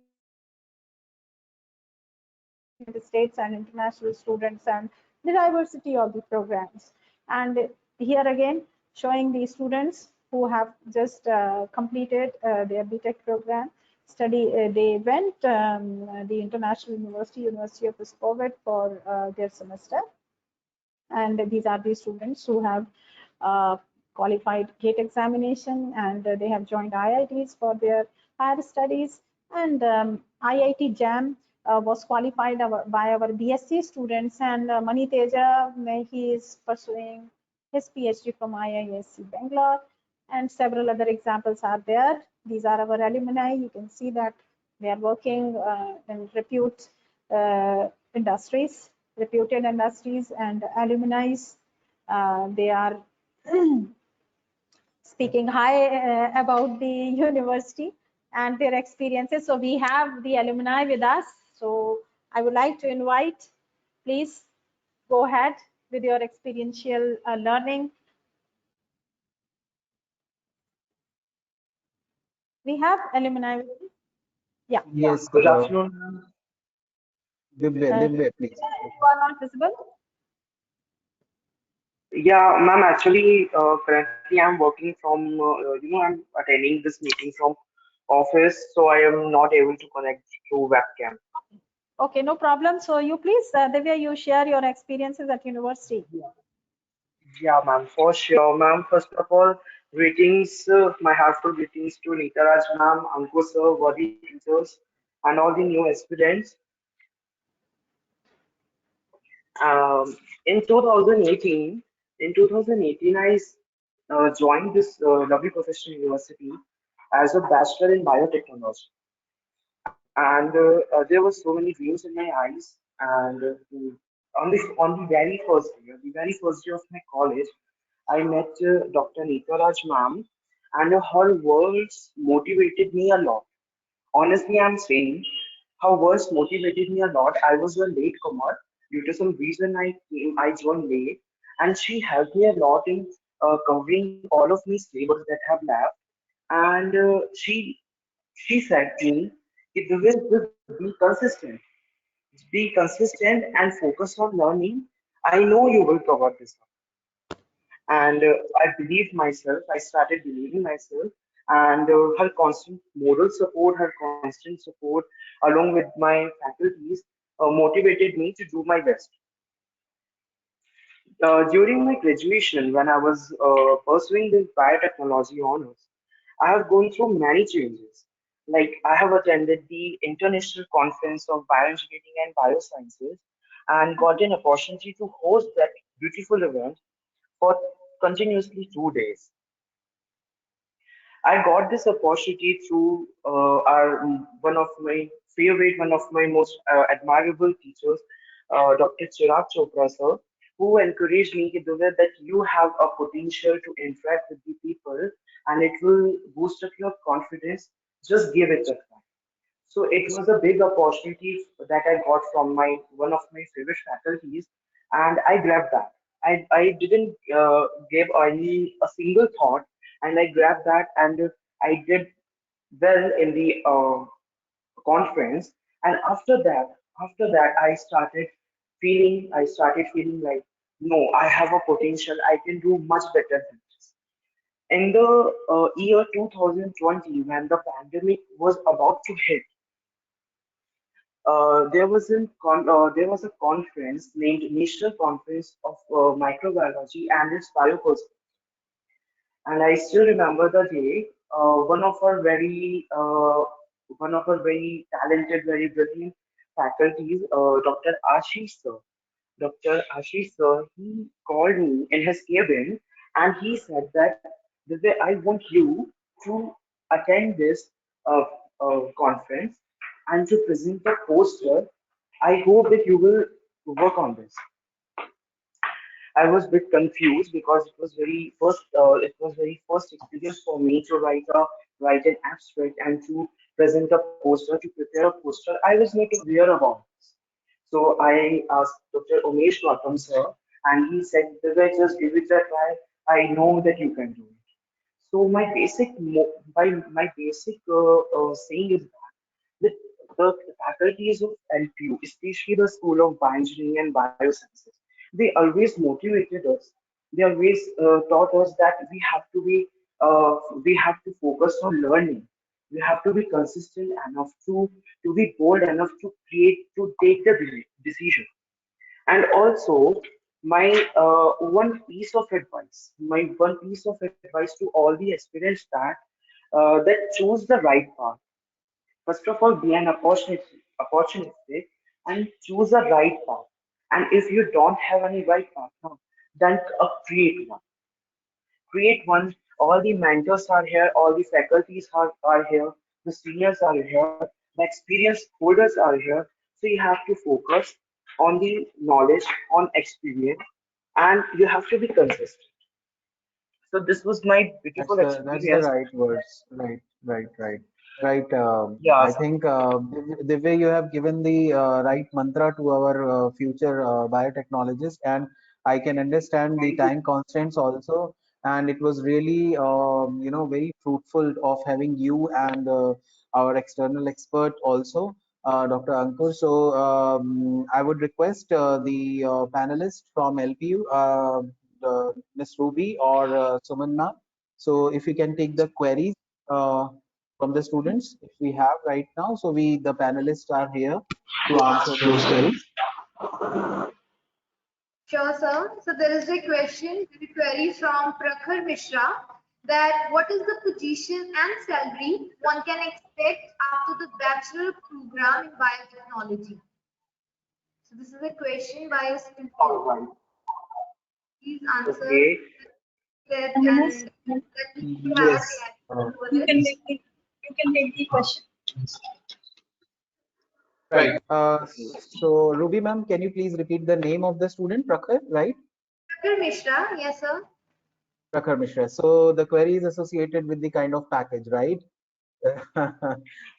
states and international students, and the diversity of the programs. And here again, showing the students who have just completed their BTech program study. They went the International University of Scotland for their semester. And these are the students who have uh, qualified GATE examination, and they have joined IITs for their higher studies. And IIT JAM was qualified by our BSc students, and Mani Teja, he is pursuing his PhD from IISc Bangalore, and several other examples are there. These are our alumni. You can see that they are working in industries, reputed industries, and alumni. They are speaking high about the university and their experiences. So we have the alumni with us. So I would like to invite, please go ahead with your experiential learning. We have alumni with us. Yeah. Yes, Good afternoon, ma'am. Divya, please. You are not visible. Yeah, ma'am. Actually, currently I'm working from, I'm attending this meeting from office, so I am not able to connect through webcam. Okay, no problem. So you please, Divya, you share your experiences at university. Yeah, ma'am, for sure, ma'am. First of all, greetings, my heartfelt greetings to Neetaraj ma'am, Ankur sir, worthy teachers, and all the new aspirants. In 2018, I joined this lovely professional university as a bachelor in biotechnology, and there were so many dreams in my eyes. And on the very first day of my college, I met Dr. Neeta Raj ma'am, and her words motivated me a lot. Honestly, I'm saying her words motivated me a lot. I was a latecomer. Due to some reason, I joined late, and she helped me a lot in covering all of my syllabus that have left. And she said to me, "If you will just be consistent and focus on learning, I know you will cover this." And I believed myself. I started believing myself, and her constant moral support, her constant support, along with my faculties, motivated me to do my best. During my graduation, when I was pursuing the biotechnology honors, I have gone through many changes. Like I have attended the International Conference of Bioengineering and Biosciences and got an opportunity to host that beautiful event for continuously 2 days. I got this opportunity through one of my most admirable teachers, Dr. Chirag Chopra sir, who encouraged me the way that you have a potential to interact with the people and it will boost up your confidence. Just give it a try. So it was a big opportunity that I got from my one of my favorite faculties, and I grabbed that. I didn't give any a single thought, and I grabbed that, and I did well in the conference. And after that, I started feeling like, no, I have a potential. I can do much better than this. In the year 2020, when the pandemic was about to hit, there was a conference named National Conference of Microbiology and its Bioprocess. And I still remember the day. One of our very talented, very brilliant faculties, Dr. Ashish sir. Dr. Ashish sir, he called me in his cabin and he said that Divya, I want you to attend this conference and to present the poster. I hope that you will work on this. I was a bit confused because it was very first experience for me to write an abstract and to present a poster, to prepare a poster. I was not aware about this. So I asked Dr. Umesh Gautam sir, and he said, "Divya, just give it a try. I know that you can do it." So my basic saying is that the faculties of LPU, especially the School of Bioengineering and Biosciences, they always motivated us. They always taught us that we have to focus on learning. We have to be consistent enough to be bold enough to take the decision. And also, my one piece of advice to all the aspirants that choose the right path. First of all, be an opportunistic and choose a right path. And if you don't have any right path now, then create one. Create one. All the mentors are here, all the faculties are here, the seniors are here, the experienced holders are here. So you have to focus on the knowledge, on experience, and you have to be consistent. So this was my beautiful That's the experience. right words. Right. Yeah, I think the way you have given the right mantra to our future biotechnologists, and I can understand the thank you. time constraints also. And it was really, very fruitful of having you and our external expert also, Dr. Ankur. So I would request the panelists from LPU, Ms. Ruby or Sumanna. So if you can take the queries uh, from the students, if we have right now. So the panelists are here to answer those queries. Sure, sir. So there is a question, a query from Prakhar Mishra that what is the position and salary one can expect after the bachelor program in biotechnology? So this is a question by a student. All right. Please answer Okay. it Feminist, and let me have a Yes. reaction over you it. can take the, you can take the question. Right. Okay. So Ruby ma'am, can you please repeat the name of the student, Prakhar, right? Prakhar Mishra, yes, sir. Prakhar Mishra. So the query is associated with the kind of package, right?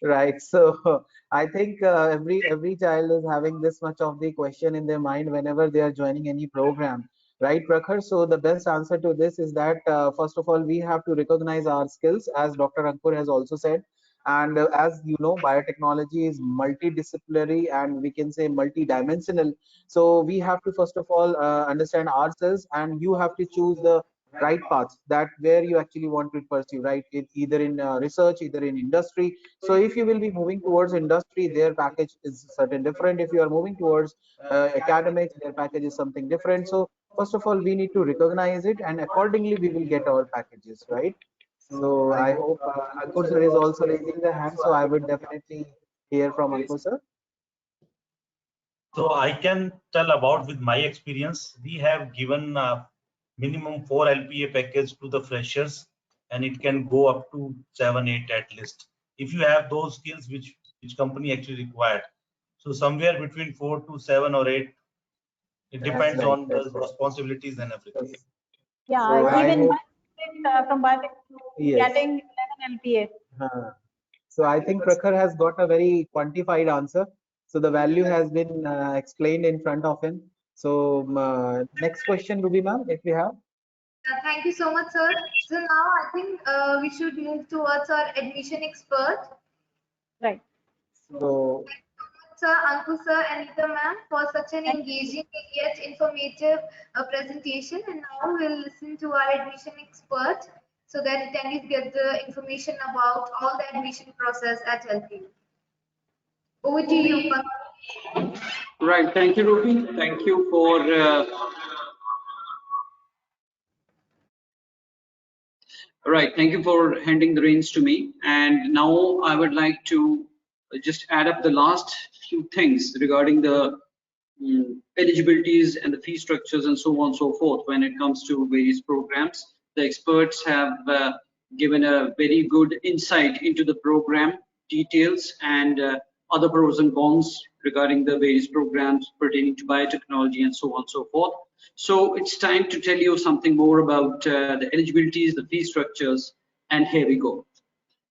Right. So I think every child is having this much of the question in their mind whenever they are joining any program, right, Prakhar? So the best answer to this is that first of all we have to recognize our skills, as Dr. Ankur has also said, and as you know, biotechnology is multidisciplinary and we can say multidimensional. So we have to first of all understand ourselves, and you have to choose the right paths that where you actually want to pursue, right? Either in research, either in industry. So if you will be moving towards industry, their package is certain different. If you are moving towards academics, their package is something different. So first of all we need to recognize it, and accordingly we will get our packages, right? So I hope Ankur sir is also raising the hand, so I would definitely hear from Ankur sir. So I can tell about with my experience, we have given minimum 4 LPA package to the freshers, and it can go up to 7, 8 at least. If you have those skills which company actually required. So somewhere between 4 to 7 or 8, it That's depends right, on the that's right. responsibilities and everything. Okay. Yeah, So I even hope, my student from biotech yes. getting 11 LPA. Uh, So I think Prakhar has got a very quantified answer. So the value has been explained in front of him. So next question, Ruby ma'am, if we have. Thank you so much, sir. So now I think we should move towards our admission expert. Right. So Sir, Ankur sir, and Anita ma'am for such an Thank engaging yet informative presentation. And now we'll listen to our admission expert so that attendees get the information about all the admission process at LPU. Over to you, Pankaj. Right. Thank you, Ruby. Thank you for right. Thank you for handing the reins to me. And now I would like to just add up the last few things regarding the eligibilities and the fee structures and so on and so forth when it comes to various programs. The experts have given a very good insight into the program details and other pros and cons regarding the various programs pertaining to biotechnology and so on and so forth. So it's time to tell you something more about the eligibilities, the fee structures, and here we go.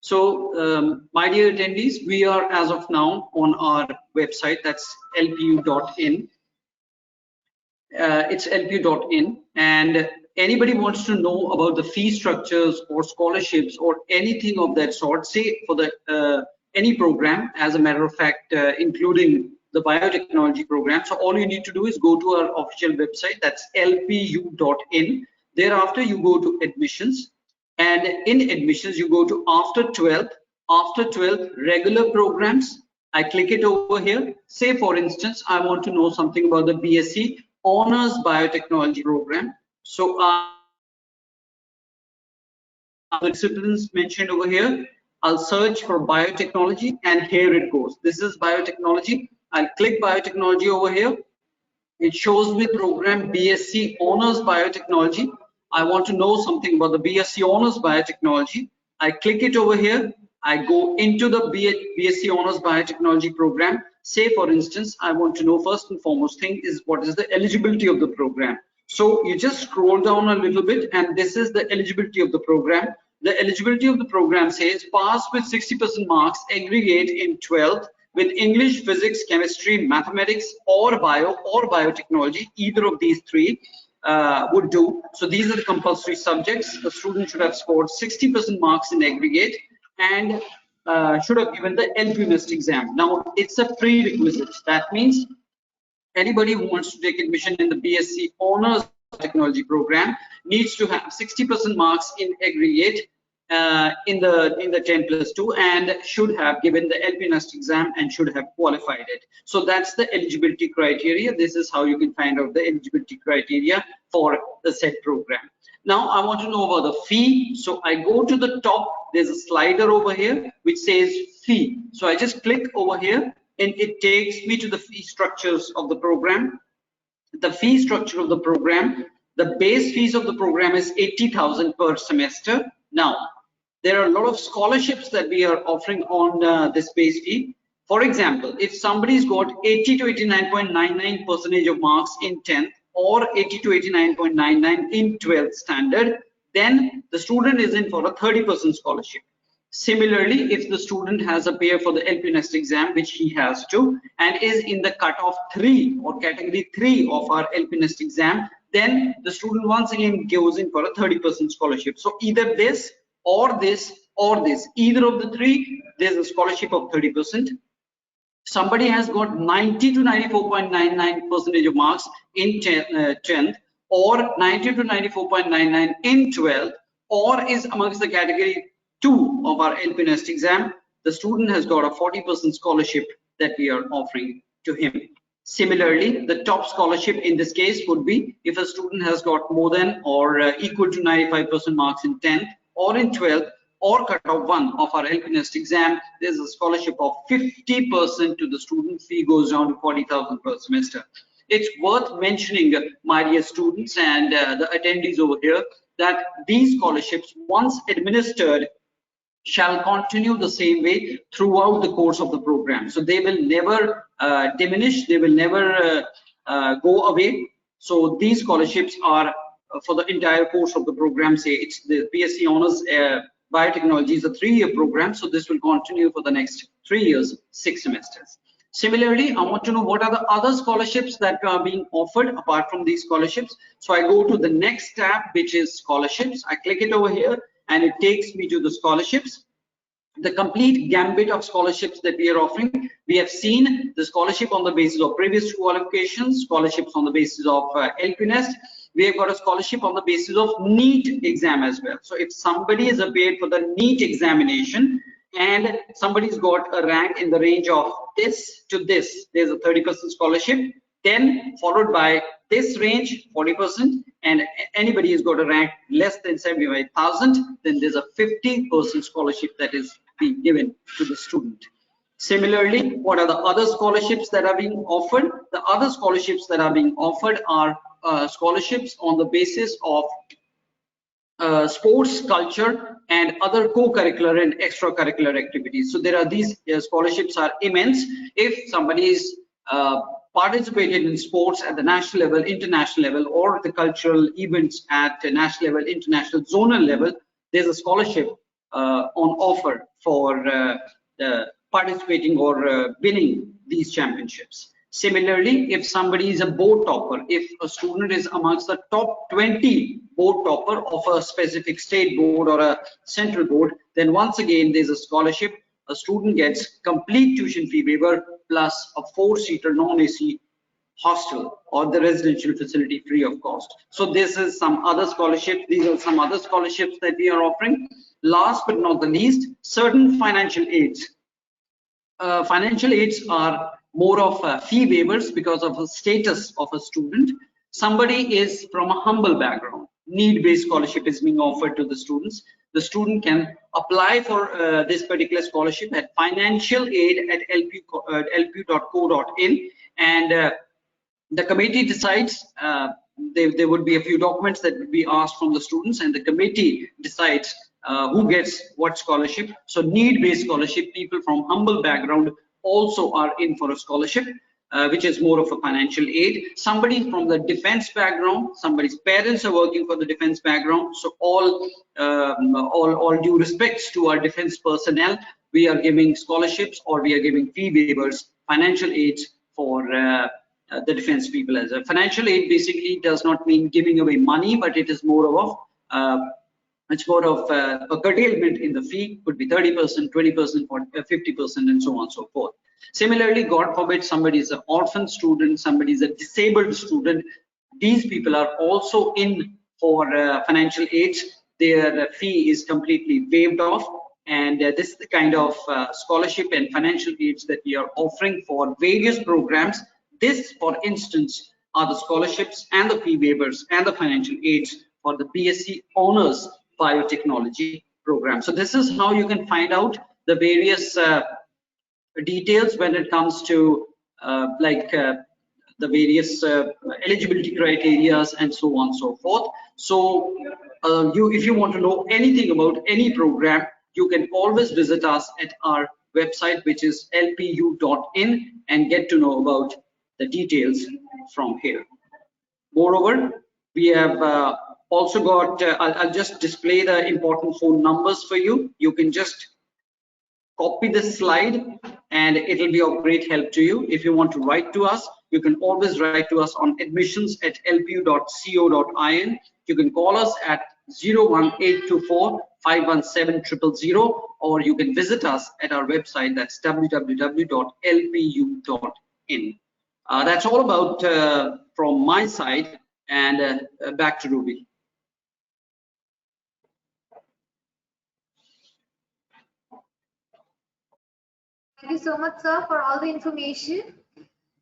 So, my dear attendees, we are as of now on our website, that's lpu.in. It's lpu.in, and anybody wants to know about the fee structures or scholarships or anything of that sort, say for the any program, as a matter of fact, including the biotechnology program. So all you need to do is go to our official website, that's lpu.in. Thereafter, you go to admissions, and in admissions, you go to after 12th regular programs. I click it over here. Say, for instance, I want to know something about the BSc Honors Biotechnology program. So the disciplines mentioned over here, I'll search for biotechnology, and here it goes. This is biotechnology. I'll click biotechnology over here. It shows me program BSc Honors Biotechnology. I want to know something about the BSc Honors Biotechnology. I click it over here. I go into the BSc Honors Biotechnology program. Say, for instance, I want to know first and foremost thing is what is the eligibility of the program. So you just scroll down a little bit, and this is the eligibility of the program. The eligibility of the program says pass with 60% marks aggregate in 12th with English, physics, chemistry, mathematics, or biotechnology. Either of these three would do. So these are the compulsory subjects. The student should have scored 60% marks in aggregate and should have given the LPU exam. Now it's a prerequisite. That means anybody who wants to take admission in the BSc Honors Technology program needs to have 60% marks in aggregate in the 10+2 and should have given the LPU exam and should have qualified it. So that's the eligibility criteria. This is how you can find out the eligibility criteria for the said program. Now I want to know about the fee. So I go to the top, there's a slider over here which says fee. So I just click over here and it takes me to the fee structures of the program. The fee structure of the program, the base fees of the program is 80,000 per semester. Now, there are a lot of scholarships that we are offering on this base fee. For example, if somebody's got 80 to 89.99% of marks in 10th or 80 to 89.99 in 12th standard, then the student is in for a 30% scholarship. Similarly, if the student has appeared for the LPU exam, which he has to, and is in the cutoff 3 or category 3 of our LPU exam, then the student once again goes in for a 30% scholarship. So either this or this or this, either of the three, there's a scholarship of 30%. Somebody has got 90 to 94.99% of marks in 10th or 90 to 94.99 in 12th, or is amongst the category 2 of our LPU exam, the student has got a 40% scholarship that we are offering to him. Similarly, the top scholarship in this case would be if a student has got more than or equal to 95% marks in 10th or in 12th or cutoff 1 of our LPU exam, there's a scholarship of 50% to the student. Fee goes down to 40,000 per semester. It's worth mentioning, my dear students and the attendees over here, that these scholarships, once administered, shall continue the same way throughout the course of the program. So they will never diminish, they will never go away. So these scholarships are for the entire course of the program. Say it's the BSc Honors Biotechnology is a 3-year program, so this will continue for the next 3 years, 6 semesters. Similarly, I want to know what are the other scholarships that are being offered apart from these scholarships. So I go to the next tab, which is scholarships. I click it over here and it takes me to the scholarships. The complete gambit of scholarships that we are offering. We have seen the scholarship on the basis of previous qualifications, scholarships on the basis of LPU. We have got a scholarship on the basis of NEET exam as well. So if somebody is appeared for the NEET examination and somebody's got a rank in the range of this to this, there's a 30% scholarship, then followed by this range 40%, and anybody who's got a rank less than 75,000, then there's a 50% scholarship that is being given to the student. Similarly, what are the other scholarships that are being offered? The other scholarships that are being offered are scholarships on the basis of sports, culture, and other co-curricular and extracurricular activities. So there are these scholarships are immense. If somebody is participated in sports at the national level, international level, or the cultural events at the national level, international, zonal level, there's a scholarship on offer for participating or winning these championships. Similarly, if somebody is a board topper, if a student is amongst the top 20 board topper of a specific state board or a central board, then once again there's a scholarship. A student gets complete tuition fee waiver plus a 4-seater non-AC hostel or the residential facility free of cost. So this is some other scholarships. These are some other scholarships that we are offering. Last but not the least, certain financial aids. Financial aids are more of fee waivers because of the status of a student. Somebody is from a humble background. Need-based scholarship is being offered to the students. The student can apply for this particular scholarship at financial aid at lpu.co.in, and the committee decides. There would be a few documents that would be asked from the students, and the committee decides who gets what scholarship. So need-based scholarship, people from humble background also are in for a scholarship, which is more of a financial aid. Somebody from the defense background, somebody's parents are working for the defense background. So all due respects to our defense personnel, we are giving scholarships or we are giving fee waivers, financial aids for the defense people. As a financial aid basically does not mean giving away money, but it is more of a curtailment in the fee. Could be 30%, 20%, 50%, and so on and so forth. Similarly, God forbid somebody is an orphan student, somebody is a disabled student. These people are also in for financial aids. Their fee is completely waived off, and this is the kind of scholarship and financial aids that we are offering for various programs. This, for instance, are the scholarships and the fee waivers and the financial aids for the BSc Honors Biotechnology program. So this is how you can find out the various details when it comes to the various eligibility criteria and so on and so forth. So if you want to know anything about any program, you can always visit us at our website, which is lpu.in, and get to know about the details from here. Moreover, we have also got, I'll just display the important phone numbers for you. You can just copy this slide and it will be of great help to you. If you want to write to us, you can always write to us on admissions@lpu.co.in. You can call us at 01824 517 000, or you can visit us at our website, that's www.lpu.in. That's all about from my side, and back to Ruby. Thank you so much, sir, for all the information.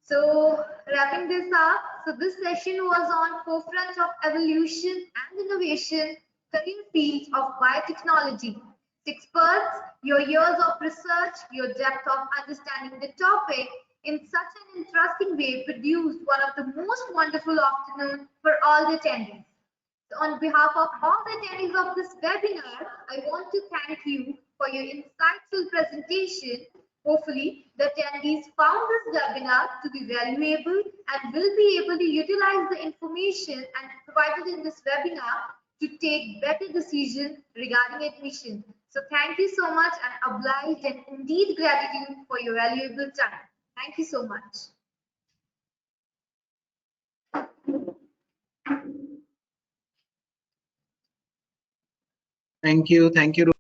So wrapping this up, so this session was on forefront of evolution and innovation, career fields of biotechnology. Experts, your years of research, your depth of understanding the topic in such an interesting way produced one of the most wonderful afternoons for all the attendees. So on behalf of all the attendees of this webinar, I want to thank you for your insightful presentation. Hopefully, the attendees found this webinar to be valuable and will be able to utilize the information and provided in this webinar to take better decisions regarding admission. So thank you so much, and obliged and indeed gratitude for your valuable time. Thank you so much. Thank you. Thank you.